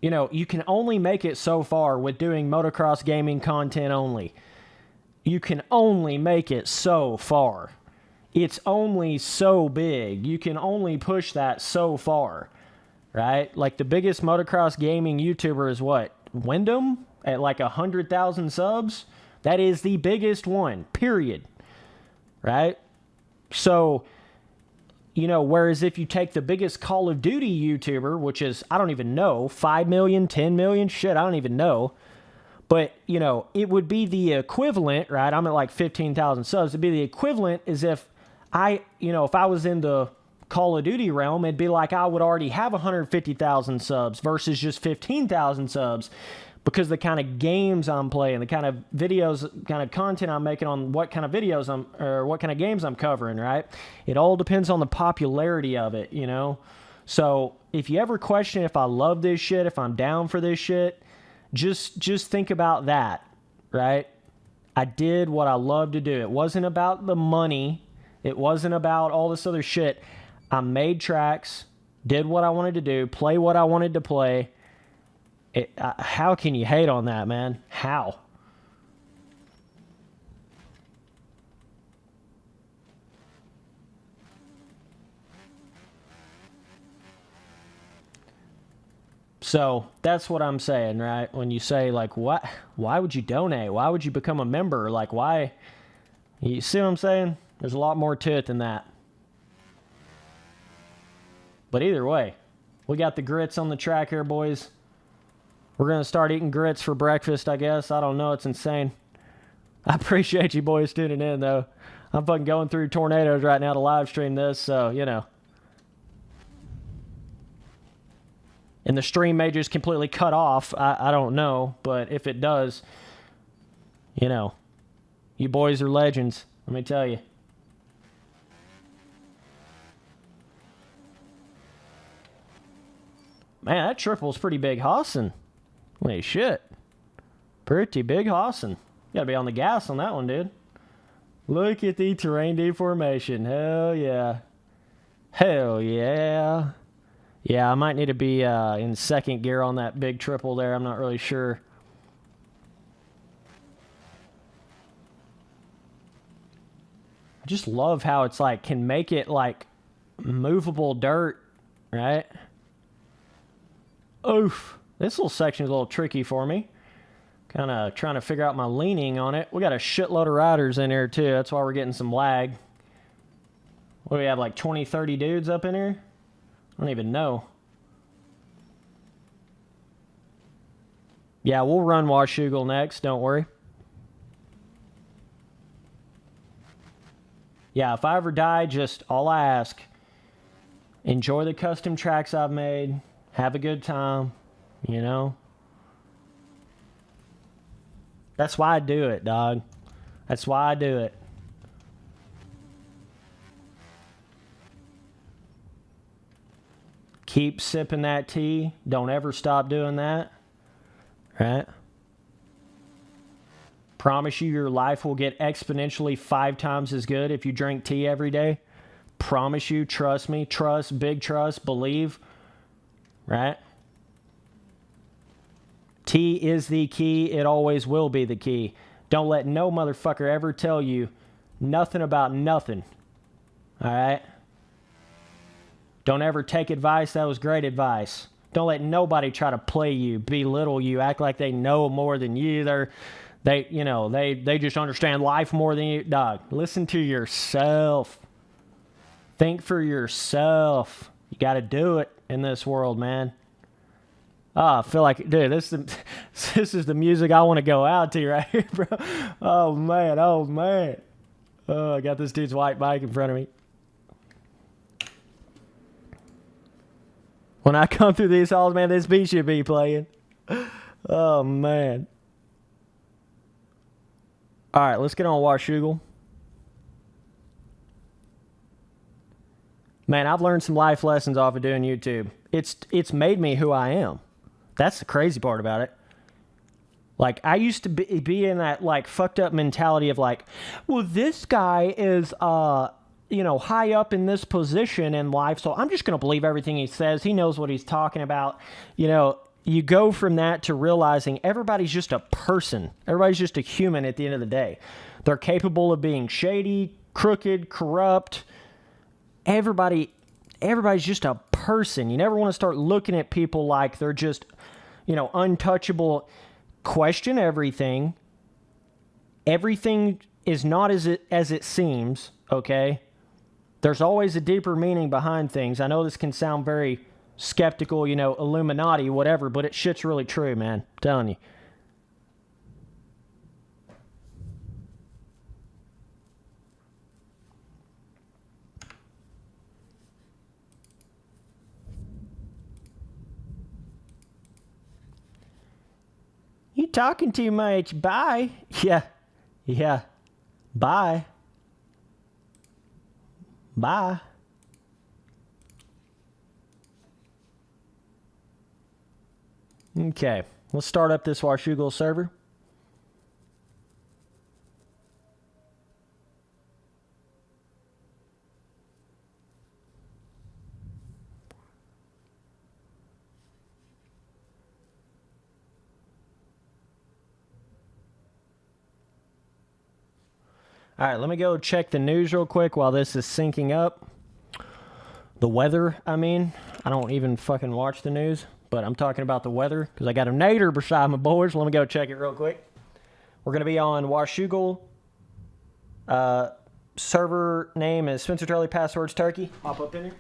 you can only make it so far with doing motocross gaming content only. You can only make it so far. It's only so big. You can only push that so far, right? Like the biggest motocross gaming YouTuber is what? Wyndham at like 100,000 subs? That is the biggest one, period. Right? So, whereas if you take the biggest Call of Duty YouTuber, which is, I don't even know, 5 million, 10 million, shit, I don't even know. But, it would be the equivalent, right? I'm at like 15,000 subs. It'd be the equivalent as if if I was in the Call of Duty realm, it'd be like I would already have 150,000 subs versus just 15,000 subs because the kind of games I'm playing, the kind of videos, kind of content I'm making on what kind of videos or what kind of games I'm covering, right? It all depends on the popularity of it, So if you ever question if I love this shit, if I'm down for this shit, just think about that, right? I did what I love to do. It wasn't about the money. It wasn't about all this other shit. I made tracks, did what I wanted to do, play what I wanted to play. How can you hate on that, man? How? So that's what I'm saying, right? When you say, like, what? Why would you donate? Why would you become a member? Like, why? You see what I'm saying? There's a lot more to it than that. But either way, we got the grits on the track here, boys. We're going to start eating grits for breakfast, I guess. I don't know. It's insane. I appreciate you boys tuning in, though. I'm fucking going through tornadoes right now to live stream this, so, And the stream may just completely cut off. I don't know. But if it does, you boys are legends. Let me tell you. Man, that triple's pretty big hossing. Wait, shit. Pretty big hossing. You gotta be on the gas on that one, dude. Look at the terrain deformation. Hell yeah. Hell yeah. Yeah, I might need to be in second gear on that big triple there. I'm not really sure. I just love how it's like can make it like movable dirt, right? Oof. This little section is a little tricky for me. Kind of trying to figure out my leaning on it. We got a shitload of riders in here too. That's why we're getting some lag. What do we have, like 20, 30 dudes up in here? I don't even know. Yeah, we'll run Washougal next. Don't worry. Yeah, if I ever die, just all I ask, enjoy the custom tracks I've made. Have a good time, you know? That's why I do it, dog. That's why I do it. Keep sipping that tea. Don't ever stop doing that. Right? Promise you your life will get exponentially 5 times as good if you drink tea every day. Promise you, trust me, trust, big trust, believe. Right? Tea is the key. It always will be the key. Don't let no motherfucker ever tell you nothing about nothing. All right? Don't ever take advice. That was great advice. Don't let nobody try to play you, belittle you, act like they know more than you. They just understand life more than you. Dog, listen to yourself. Think for yourself. You got to do it in this world, man. Oh, I feel like, dude, this is the music I want to go out to right here, bro. Oh, man. Oh, I got this dude's white bike in front of me. When I come through these halls, man, this beat should be playing. Oh, man. All right, let's get on Washougal. Man, I've learned some life lessons off of doing YouTube. It's made me who I am. That's the crazy part about it. Like, I used to be in that, like, fucked up mentality of, like, well, this guy is, high up in this position in life, so I'm just going to believe everything he says. He knows what he's talking about. You go from that to realizing everybody's just a person. Everybody's just a human at the end of the day. They're capable of being shady, crooked, corrupt. Everybody's just a person. You never want to start looking at people like they're just, untouchable. Question everything. Everything is not as it seems, okay? There's always a deeper meaning behind things. I know this can sound very skeptical, Illuminati, whatever, but shit's really true, man. I'm telling you. You talking too much. Bye. Yeah. Bye. Bye. Okay, let's start up this Washougal server. All right, let me go check the news real quick while this is syncing up. The weather, I don't even fucking watch the news, but I'm talking about the weather because I got a nader beside my boys. Let me go check it real quick. We're going to be on Washougal. Server name is Spencer Turley, password's Turkey. Hop up in here.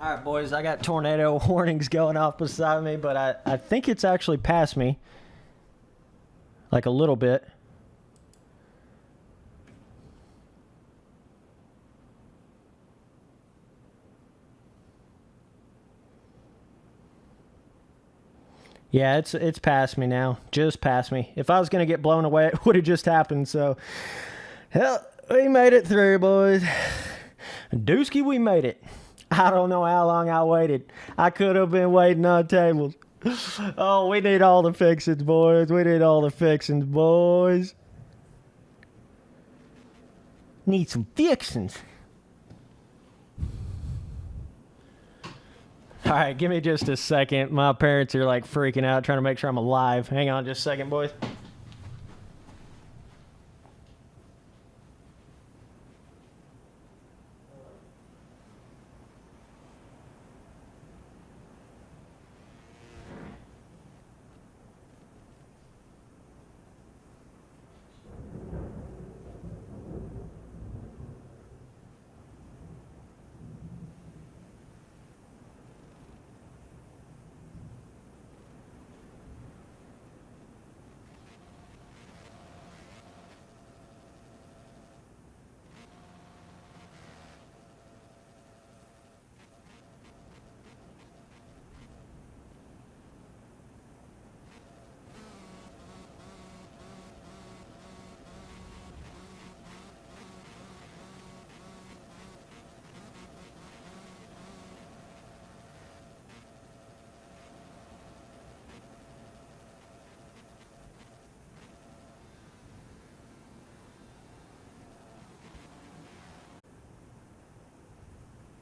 All right, boys, I got tornado warnings going off beside me, but I think it's actually past me. Like a little bit. Yeah, it's past me now. Just past me. If I was going to get blown away, it would have just happened. So, hell, we made it through, boys. Dooski, we made it. I don't know how long I waited. I could have been waiting on tables. Oh, we need all the fixings, boys. We need all the fixings, boys. Need some fixings. All right, give me just a second. My parents are like freaking out, trying to make sure I'm alive. Hang on just a second, boys.